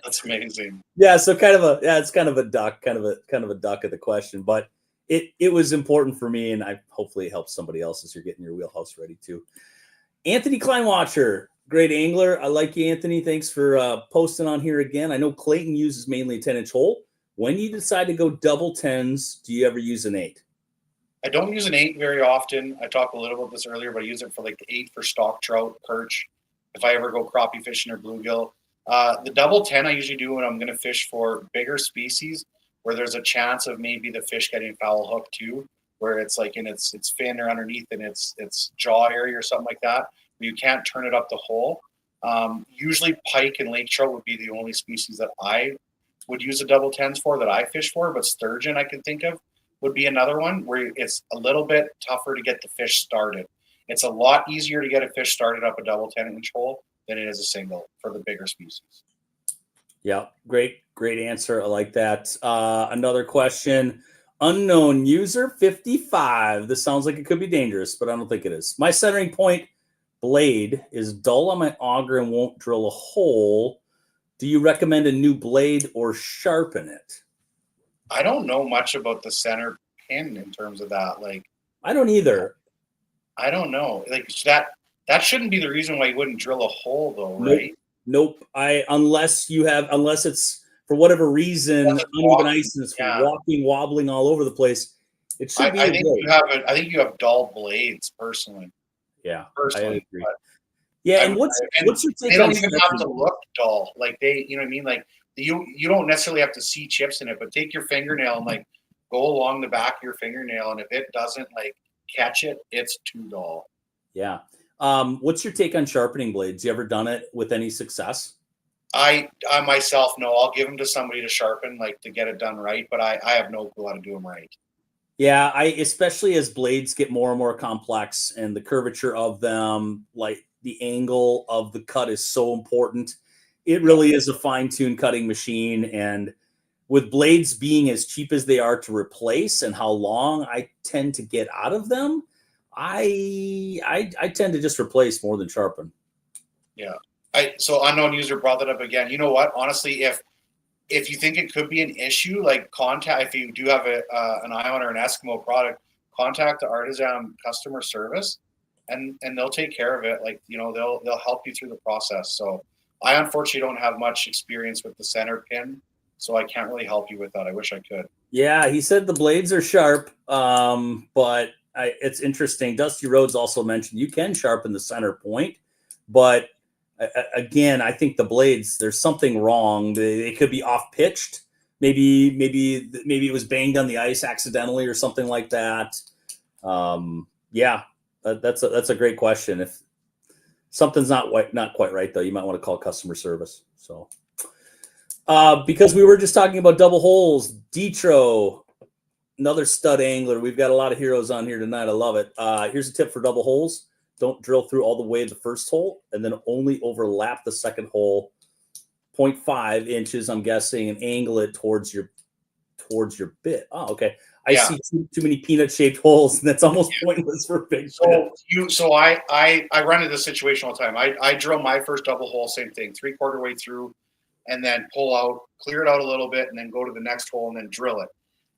A: That's amazing.
B: Yeah, so it's kind of a duck, kind of a duck of the question, but it was important for me, and I hopefully it helps somebody else as you're getting your wheelhouse ready too. Anthony Kleinwatcher, great angler. I like you, Anthony. Thanks for posting on here again. I know Clayton uses mainly a 10-inch hole. When you decide to go double 10s, do you ever use an 8?
A: I don't use an 8 very often. I talked a little about this earlier, but I use it for like the 8 for stock trout, perch. If I ever go crappie fishing or bluegill, the double 10 I usually do when I'm going to fish for bigger species where there's a chance of maybe the fish getting foul hooked too, where it's like in its fin or underneath in its jaw area or something like that, where you can't turn it up the hole. Usually pike and lake trout would be the only species that I would use the double 10s for that I fish for, but sturgeon I can think of would be another one where it's a little bit tougher to get the fish started. It's a lot easier to get a fish started up a double 10-inch hole than it is a single for the bigger species.
B: Yeah, great answer. I like that. Another question. Unknown user 55. This sounds like it could be dangerous, but I don't think it is. My centering point blade is dull on my auger and won't drill a hole. Do you recommend a new blade or sharpen it?
A: I don't know much about the center pin in terms of that. Like,
B: I don't either.
A: I don't know. Like that shouldn't be the reason why you wouldn't drill a hole, though, right?
B: Nope. Unless it's for whatever reason uneven ice and it's wobbling all over the place. It should be.
A: I think you have dull blades, personally.
B: Yeah,
A: personally.
B: I agree. Yeah, and what's your take?
A: They don't even have to look dull. Like you know what I mean? Like you don't necessarily have to see chips in it, but take your fingernail and like go along the back of your fingernail, and if it doesn't like catch it, it's too dull.
B: Yeah. What's your take on sharpening blades? You ever done it with any success?
A: I myself, no. I'll give them to somebody to sharpen, like to get it done right, but I have no clue how to do them right.
B: Yeah, especially as blades get more and more complex and the curvature of them, like the angle of the cut is so important. It really is a fine-tuned cutting machine, and with blades being as cheap as they are to replace and how long I tend to get out of them, I tend to just replace more than sharpen.
A: Yeah. So unknown user brought that up again. You know what? Honestly, if you think it could be an issue, like if you do have an Ion or an Eskimo product, contact the Artisan customer service, and they'll take care of it. Like, you know, they'll help you through the process. So I unfortunately don't have much experience with the center pin, so I can't really help you with that. I wish I could.
B: Yeah, he said the blades are sharp, but it's interesting. Dusty Rhodes also mentioned you can sharpen the center point, but again, I think the blades, there's something wrong. They could be off pitched. Maybe it was banged on the ice accidentally or something like that. Yeah, that's a great question. If something's not quite right, though, you might want to call customer service. So, because we were just talking about double holes, Detro, another stud angler. We've got a lot of heroes on here tonight. I love it. Here's a tip for double holes. Don't drill through all the way to the first hole, and then only overlap the second hole 0.5 inches, I'm guessing, and angle it towards your bit. Oh, okay. I see too many peanut-shaped holes, and that's almost pointless for big.
A: So I run into this situation all the time. I drill my first double hole, same thing, 3/4 way through, and then pull out, clear it out a little bit, and then go to the next hole and then drill it,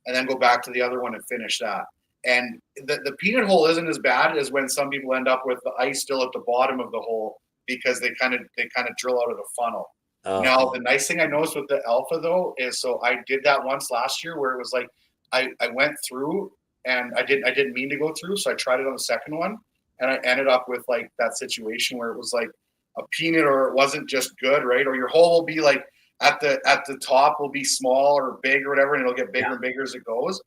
A: and then go back to the other one and finish that. And the peanut hole isn't as bad as when some people end up with the ice still at the bottom of the hole because they kind of drill out of the funnel. Now, the nice thing I noticed with the Alpha, though, is so I did that once last year where it was like I went through and I didn't mean to go through, so I tried it on the second one, and I ended up with like that situation where it was like a peanut, or it wasn't just good, right? Or your hole will be like at the top will be small or big or whatever, and it'll get bigger and bigger as it goes.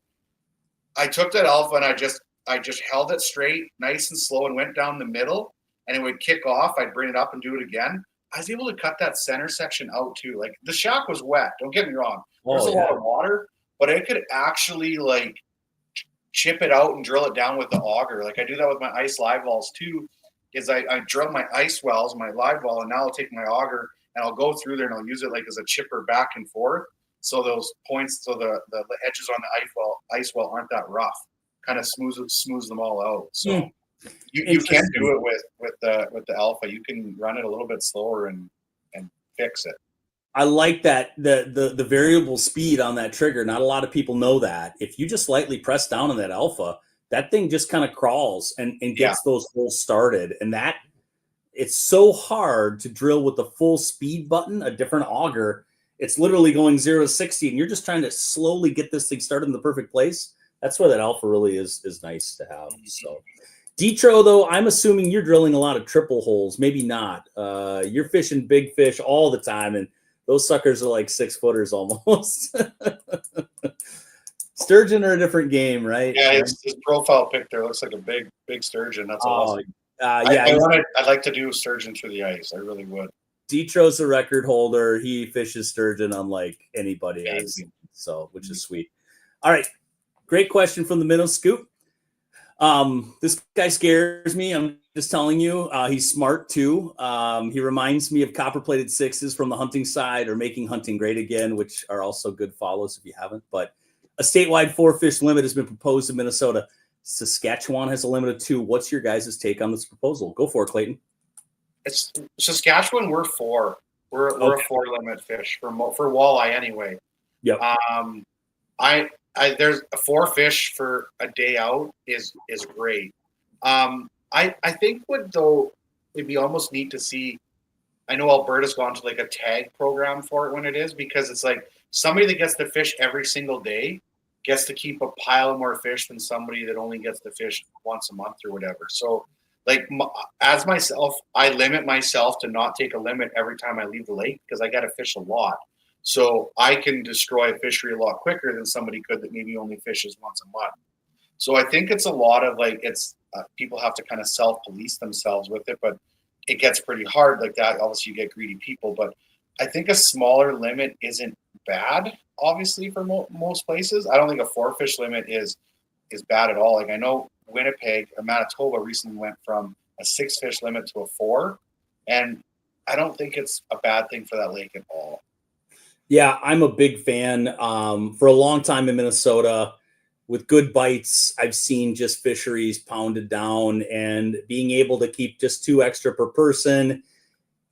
A: I took that Alpha and I just held it straight, nice and slow, and went down the middle, and it would kick off. I'd bring it up and do it again. I was able to cut that center section out too. Like, the shack was wet. Don't get me wrong. There's a lot of water, but I could actually like chip it out and drill it down with the auger. Like, I do that with my ice live wells too, is I drill my ice wells, my live well, and now I'll take my auger and I'll go through there and I'll use it like as a chipper back and forth. So those points, so the edges on the ice well aren't that rough. Kind of smooths them all out. So You can do it with the alpha. You can run it a little bit slower and fix it.
B: I like that the variable speed on that trigger. Not a lot of people know that. If you just lightly press down on that alpha, that thing just kind of crawls and gets those holes started. And that it's so hard to drill with the full speed button, a different auger. It's literally going 0 to 60, and you're just trying to slowly get this thing started in the perfect place. That's where that alpha really is nice to have. So, Detro, though, I'm assuming you're drilling a lot of triple holes. Maybe not. You're fishing big fish all the time, and those suckers are like 6-footers almost. Sturgeon are a different game, right?
A: Yeah, his profile pic there looks like a big sturgeon. That's awesome.
B: Yeah,
A: I'd like to do sturgeon through the ice. I really would.
B: Detro's a record holder. He fishes sturgeon unlike anybody I've seen, so which is sweet. All right, great question from the Minnow Scoop. This guy scares me. I'm just telling you. He's smart too. He reminds me of copper-plated sixes from the hunting side or making hunting great again, which are also good follows if you haven't. But a statewide 4-fish limit has been proposed in Minnesota. Saskatchewan has a limit of 2. What's your guys' take on this proposal? Go for it, Clayton.
A: It's Saskatchewan. We're 4. We're a 4 limit fish for walleye anyway.
B: Yep.
A: There's 4 fish for a day out is great. I think it'd be almost neat to see. I know Alberta's gone to like a tag program for it when it is, because it's like somebody that gets to fish every single day gets to keep a pile more fish than somebody that only gets to fish once a month or whatever. So like as myself, I limit myself to not take a limit every time I leave the lake because I got to fish a lot. So I can destroy a fishery a lot quicker than somebody could that maybe only fishes once a month. So I think it's a lot of like, people have to kind of self-police themselves with it, but it gets pretty hard like that. Obviously you get greedy people, but I think a smaller limit isn't bad, obviously, for most places. I don't think a 4-fish limit is bad at all. Like I know Winnipeg or Manitoba recently went from a 6-fish limit to a 4, and I don't think it's a bad thing for that lake at all.
B: Yeah, I'm a big fan. For a long time in Minnesota, with good bites, I've seen just fisheries pounded down, and being able to keep just 2 extra per person.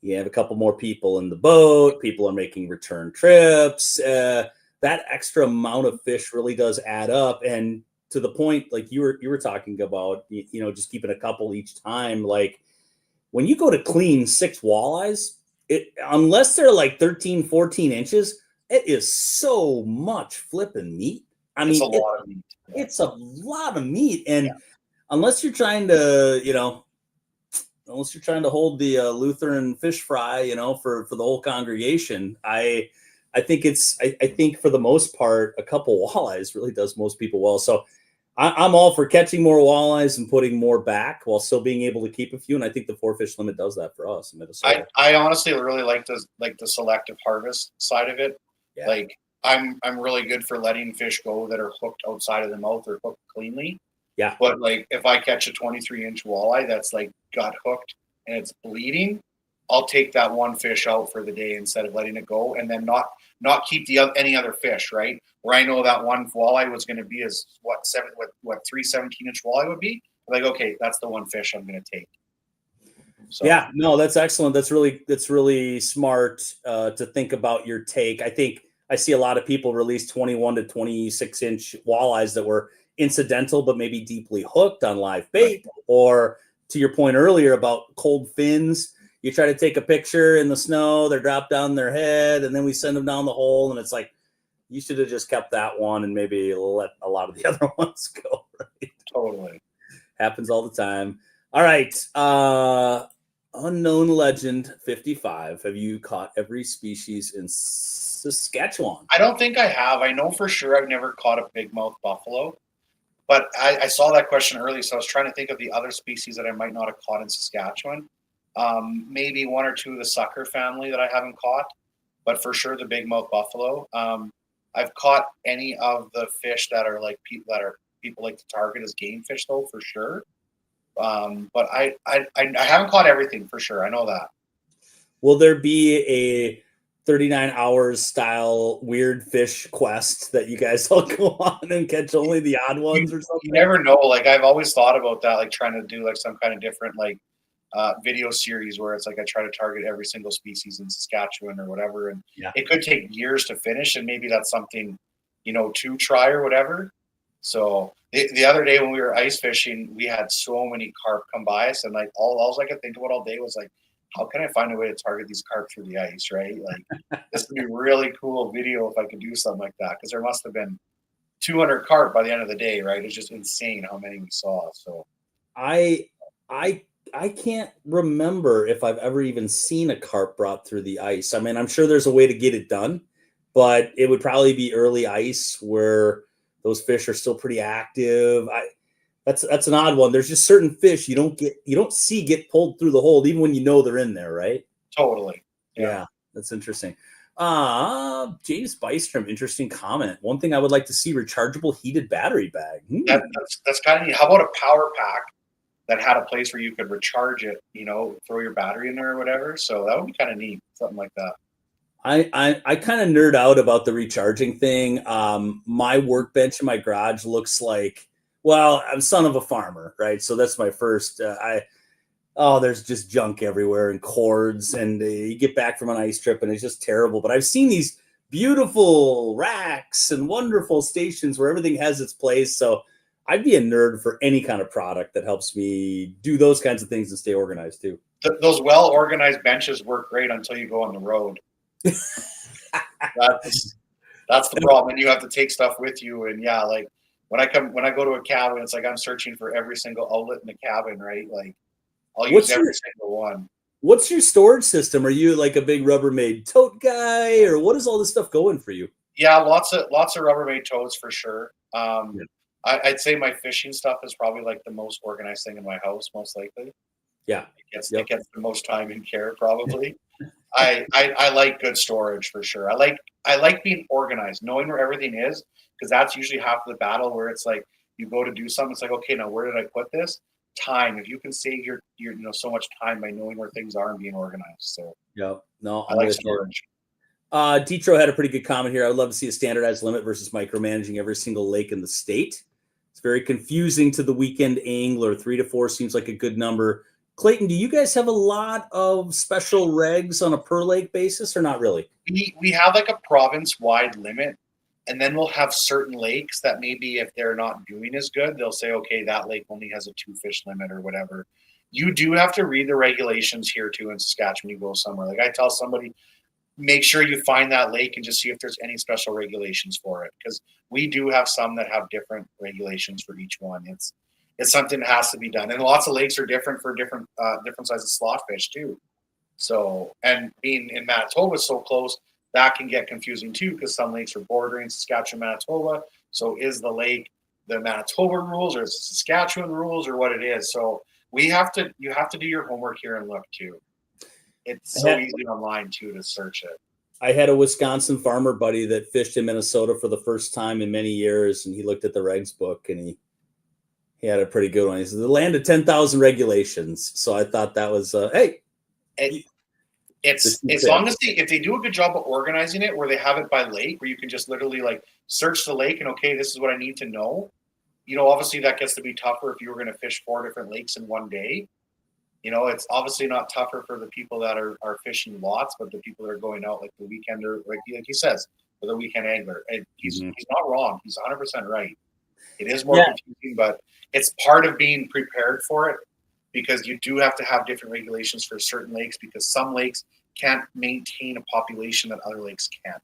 B: You have a couple more people in the boat. People are making return trips. That extra amount of fish really does add up. And to the point, like you were talking about, just keeping a couple each time. Like when you go to clean 6 walleyes, unless they're like 13, 14 inches, it is so much flipping meat. I mean,
A: it's a lot of meat.
B: It's a lot of meat. And unless you're trying to, unless you're trying to hold the Lutheran fish fry, for the whole congregation, I think I think for the most part, a couple walleyes really does most people well. So I'm all for catching more walleyes and putting more back while still being able to keep a few. And I think the 4-fish limit does that for us in Minnesota.
A: I honestly really like the selective harvest side of it.
B: Yeah.
A: Like I'm really good for letting fish go that are hooked outside of the mouth or hooked cleanly.
B: Yeah.
A: But like if I catch a 23-inch walleye that's like got hooked and it's bleeding, I'll take that one fish out for the day instead of letting it go, and then not keep any other fish, right? Where I know that one walleye was going to be as what 3 17-inch walleye would be. I'm like, okay, that's the one fish I'm going to take. So.
B: Yeah, no, that's excellent. That's really smart to think about your take. I think I see a lot of people release 21 to 26-inch walleyes that were incidental, but maybe deeply hooked on live bait. Or to your point earlier about cold fins, you try to take a picture in the snow, they're dropped down their head, and then we send them down the hole, and it's like, you should have just kept that one and maybe let a lot of the other ones go, right?
A: Totally.
B: Happens all the time. All right. Unknown Legend 55. Have you caught every species in Saskatchewan?
A: I don't think I have. I know for sure I've never caught a bigmouth buffalo, but I saw that question early, so I was trying to think of the other species that I might not have caught in Saskatchewan. Maybe 1 or 2 of the sucker family that I haven't caught, but for sure the bigmouth buffalo. I've caught any of the fish that are like people like to target as game fish, though, for sure. But I haven't caught everything for sure. I know that.
B: Will there be 39 hours style weird fish quest that you guys all go on and catch only the odd ones or something?
A: You never know. Like I've always thought about that, like trying to do like some kind of different like video series where it's like I try to target every single species in Saskatchewan or whatever, and
B: Yeah.
A: it could take years to finish, and maybe that's something, to try or whatever. So the other day when we were ice fishing, we had so many carp come by us, and like all I could think about all day was like, how can I find a way to target these carp through the ice, right? Like this would be really cool video if I could do something like that, because there must have been 200 carp by the end of the day, right? It's just insane how many we saw. So
B: I I can't remember if I've ever even seen a carp brought through the ice. I mean, I'm sure there's a way to get it done, but it would probably be early ice where those fish are still pretty active. That's an odd one. There's just certain fish you don't see get pulled through the hold even when you know they're in there, right?
A: totally.
B: Yeah, that's interesting. James Bystrom, interesting comment. One thing I would like to see: rechargeable heated battery bag.
A: That's kind of neat. How about a power pack that had a place where you could recharge it, throw your battery in there or whatever? So that would be kind of neat, something like that.
B: I kind of nerd out about the recharging thing. My workbench in my garage looks like, well, I'm son of a farmer, right? So that's my first. There's just junk everywhere and cords, and you get back from an ice trip and it's just terrible. But I've seen these beautiful racks and wonderful stations where everything has its place. So I'd be a nerd for any kind of product that helps me do those kinds of things and stay organized too.
A: Those well organized benches work great until you go on the road. That's the problem. And you have to take stuff with you. And yeah, like when I go to a cabin, it's like I'm searching for every single outlet in the cabin, right? Like I'll use every single one.
B: What's your storage system? Are you like a big Rubbermaid tote guy, or what is all this stuff going for you?
A: Yeah, lots of Rubbermaid totes for sure. I'd say my fishing stuff is probably like the most organized thing in my house, most likely.
B: Yeah,
A: it gets the most time and care probably. I like good storage for sure. I like being organized, knowing where everything is, because that's usually half of the battle. Where it's like you go to do something, it's like, okay, now where did I put this? Time. If you can save your so much time by knowing where things are and being organized. So
B: yeah, no,
A: I like storage.
B: Detro had a pretty good comment here. I would love to see a standardized limit versus micromanaging every single lake in the state. It's very confusing to the weekend angler. 3 to 4 seems like a good number. Clayton, do you guys have a lot of special regs on a per lake basis or not really?
A: We have like a province-wide limit, and then we'll have certain lakes that maybe if they're not doing as good, they'll say, okay, that lake only has a 2 fish limit or whatever. You do have to read the regulations here too in Saskatchewan when you go somewhere. Like I tell somebody, make sure you find that lake and just see if there's any special regulations for it, because we do have some that have different regulations for each one. It's something that has to be done, and lots of lakes are different for different sizes of slotfish too. So, and being in Manitoba so close, that can get confusing too, because some lakes are bordering Saskatchewan, Manitoba. So is the lake the Manitoba rules, or is it Saskatchewan rules, or what it is? So you have to do your homework here and look too. It's so easy online too to search it.
B: I had a Wisconsin farmer buddy that fished in Minnesota for the first time in many years, and he looked at the regs book and he had a pretty good one. He said, the land of 10,000 regulations. So I thought that was,
A: it's as long as if they do a good job of organizing it, where they have it by lake, where you can just literally like search the lake and, okay, this is what I need to know. Obviously that gets to be tougher if you were going to fish 4 different lakes in one day. It's obviously not tougher for the people that are fishing lots, but the people that are going out like the weekender, like he says, for the weekend angler. And he's not wrong. He's 100% right. It is more confusing, but it's part of being prepared for it, because you do have to have different regulations for certain lakes, because some lakes can't maintain a population that other lakes can.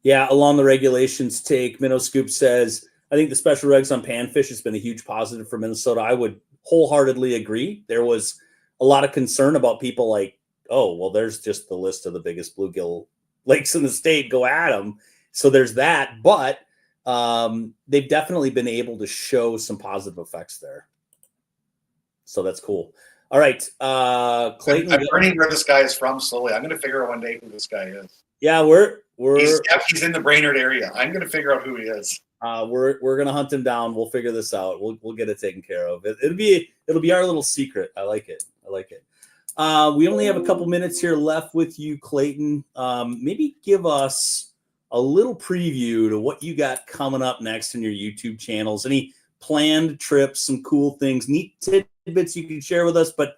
B: Yeah, along the regulations take, Minnow Scoop says, I think the special regs on panfish has been a huge positive for Minnesota. I would wholeheartedly agree. There was a lot of concern about people like, oh, well, there's just the list of the biggest bluegill lakes in the state. Go at them. So there's that. But they've definitely been able to show some positive effects there. So that's cool. All right. Clayton.
A: I'm learning where this guy is from slowly. I'm going to figure out one day who this guy is.
B: Yeah,
A: he's in the Brainerd area. I'm going to figure out who he is.
B: We're going to hunt him down. We'll figure this out. We'll get it taken care of. It'll be our little secret. I like it. We only have a couple minutes here left with you, Clayton. Maybe give us a little preview to what you got coming up next in your YouTube channels. Any planned trips, some cool things, neat tidbits you can share with us, but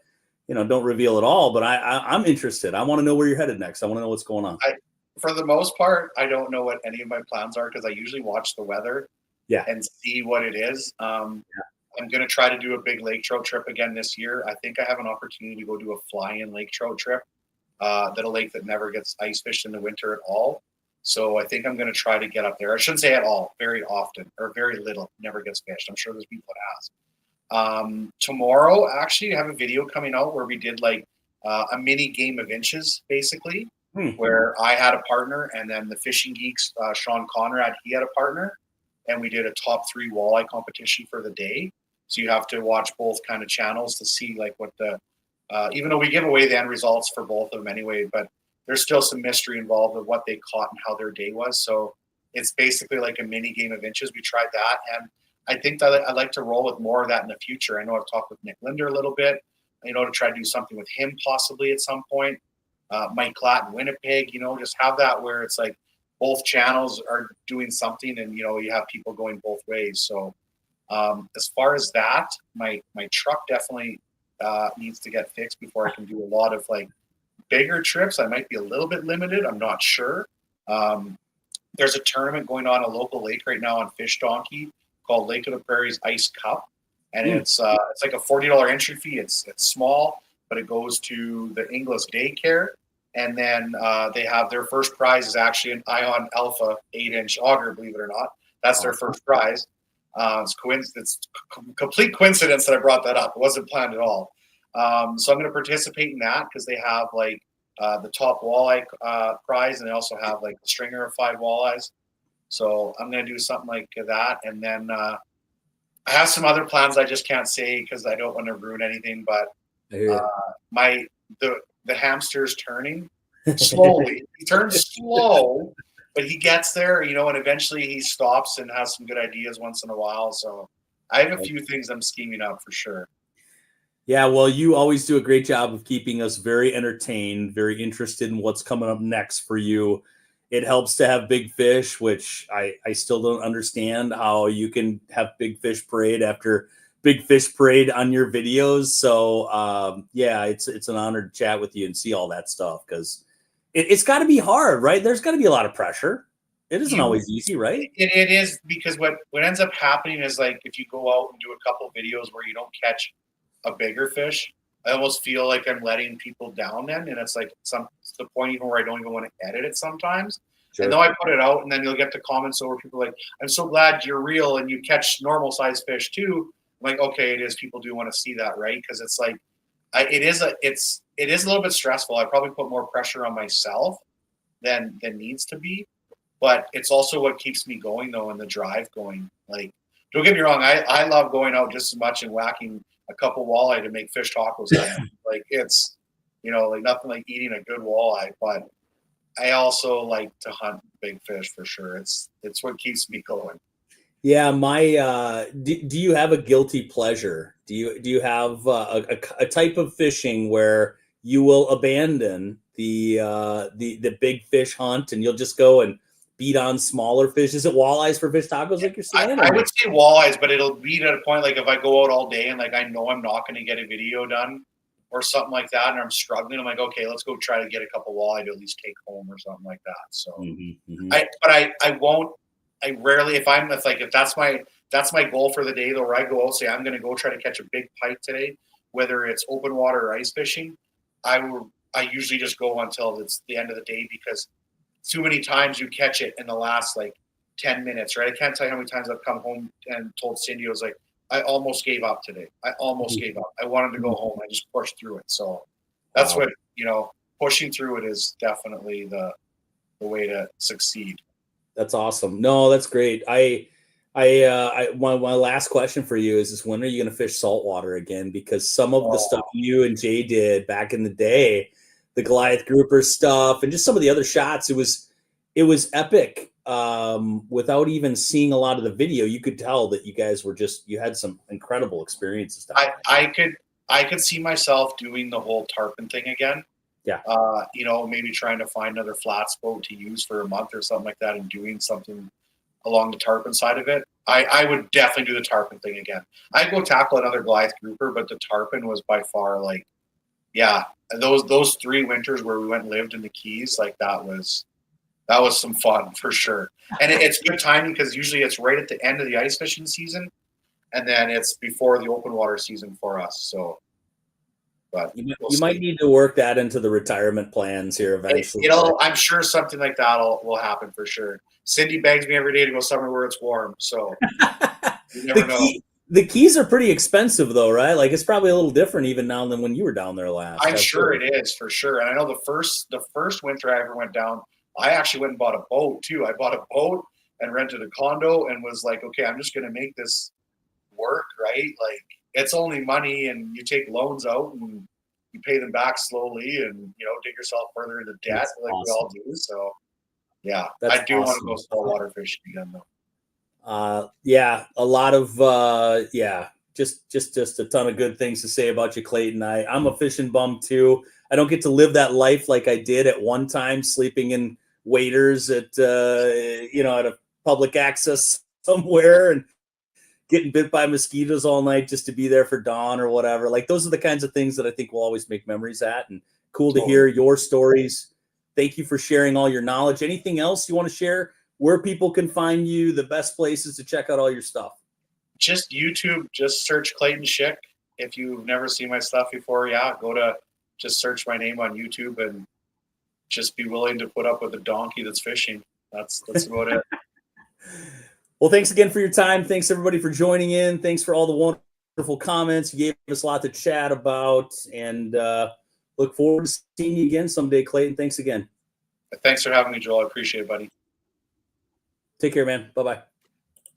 B: don't reveal it all. But I'm interested. I want to know where you're headed next. I want to know what's going on.
A: For the most part, I don't know what any of my plans are because I usually watch the weather and see what it is. I'm going to try to do a big lake trout trip again this year. I think I have an opportunity to go do a fly-in lake trout trip, that a lake that never gets ice fished in the winter at all. So I think I'm going to try to get up there. I shouldn't say at all, very often, or very little, never gets fished. I'm sure there's people that ask. Tomorrow, actually, I have a video coming out where we did like a mini game of inches, basically, where I had a partner, and then the Fishing Geeks, Sean Conrad, he had a partner, and we did a top 3 walleye competition for the day. So you have to watch both kind of channels to see like what the, even though we give away the end results for both of them anyway, but there's still some mystery involved with what they caught and how their day was. So it's basically like a mini game of inches. We tried that, and I think that I'd like to roll with more of that in the future. I know I've talked with Nick Linder a little bit, to try to do something with him possibly at some point. Mike Klatt in Winnipeg, just have that where it's like both channels are doing something, and you have people going both ways. So as far as that, my truck definitely needs to get fixed before I can do a lot of like bigger trips. I might be a little bit limited. I'm not sure. There's a tournament going on a local lake right now on Fish Donkey called Lake of the Prairie's Ice Cup, and it's like a $40 entry fee. It's small, but it goes to the Inglis Daycare, and then they have their first prize is actually an Ion Alpha 8-inch auger. Believe it or not, that's their first prize. It's complete coincidence that I brought that up. It wasn't planned at all. So I'm going to participate in that because they have like the top walleye prize, and they also have like a stringer of 5 walleyes. So I'm going to do something like that. And then I have some other plans I just can't say because I don't want to ruin anything. But the hamster's turning slowly. He turns slow, but he gets there, and eventually he stops and has some good ideas once in a while. So I have a few things I'm scheming up for sure.
B: Yeah, well, you always do a great job of keeping us very entertained, very interested in what's coming up next for you. It helps to have big fish, which I still don't understand how you can have big fish parade after big fish parade on your videos. So it's an honor to chat with you and see all that stuff because it's got to be hard, right? There's got to be a lot of pressure. It isn't always easy, right?
A: It is, because what ends up happening is like if you go out and do a couple of videos where you don't catch a bigger fish, I almost feel like I'm letting people down then, and it's like it's the point even where I don't even want to edit it sometimes. Sure. And then I put it out, and then you'll get the comments over people like, "I'm so glad you're real and you catch normal size fish too." I'm like, okay, it is. People do want to see that, right? Because it's like, it is a little bit stressful. I probably put more pressure on myself than needs to be, but it's also what keeps me going though, and the drive going. Like, don't get me wrong, I love going out just as much and whacking a couple walleye to make fish tacos. Like it's, like nothing like eating a good walleye, but I also like to hunt big fish for sure. It's what keeps me going.
B: Yeah, do you have a guilty pleasure? Do you have a type of fishing where you will abandon the big fish hunt and you'll just go and beat on smaller fish? Is it walleyes for fish tacos like you're saying?
A: I would say walleyes, but it'll be at a point like if I go out all day and like I know I'm not going to get a video done or something like that, and I'm struggling, I'm like, okay, let's go try to get a couple walleye to at least take home or something like that. So, I rarely, if that's my goal for the day though, where I go out, say I'm going to go try to catch a big pike today, whether it's open water or ice fishing, I usually just go until it's the end of the day, because too many times you catch it in the last like 10 minutes, right? I can't tell you how many times I've come home and told Cindy, I was like, I almost gave up today. I almost gave up. I wanted to go home. I just pushed through it. So that's what, pushing through it is definitely the way to succeed.
B: That's awesome. No, that's great. My last question for you is when are you going to fish saltwater again? Because some of the stuff you and Jay did back in the day, the Goliath grouper stuff and just some of the other shots, it was epic. Without even seeing a lot of the video, you could tell that you guys were you had some incredible experiences.
A: I could I could see myself doing the whole tarpon thing again.
B: Yeah.
A: Maybe trying to find another flats boat to use for a month or something like that, and doing something along the tarpon side of it. I would definitely do the tarpon thing again. I'd go tackle another Goliath grouper, but the tarpon was by far those 3 winters where we went and lived in the Keys, like that was some fun for sure. And it's good timing because usually it's right at the end of the ice fishing season, and then it's before the open water season for us. So, but
B: you might need to work that into the retirement plans here eventually.
A: I'm sure something like that will happen for sure. Cindy begs me every day to go somewhere where it's warm, so you never know.
B: The Keys are pretty expensive though, right? Like it's probably a little different even now than when you were down there last.
A: I'm sure it is for sure. And I know the first winter I ever went down, I actually went and bought a boat too. I bought a boat and rented a condo and was like, okay, I'm just going to make this work, right? Like it's only money, and you take loans out and you pay them back slowly, and dig yourself further into debt. That's like awesome. We all do. So yeah, I do want to go saltwater fishing again though.
B: Yeah, a lot of just a ton of good things to say about you, Clayton. I'm a fishing bum too. I don't get to live that life like I did at one time, sleeping in waders at at a public access somewhere and getting bit by mosquitoes all night just to be there for dawn or whatever. Like those are the kinds of things that I think we'll always make memories at, and cool to hear your stories. Thank you for sharing all your knowledge. Anything else you want to share? Where people can find you, the best places to check out all your stuff?
A: Just YouTube, just search Clayton Schick. If you've never seen my stuff before, just search my name on YouTube and just be willing to put up with a donkey that's fishing. That's about it.
B: Well, thanks again for your time. Thanks everybody for joining in. Thanks for all the wonderful comments. You gave us a lot to chat about, and look forward to seeing you again someday, Clayton. Thanks again.
A: Thanks for having me, Joel. I appreciate it, buddy.
B: Take care, man. Bye-bye.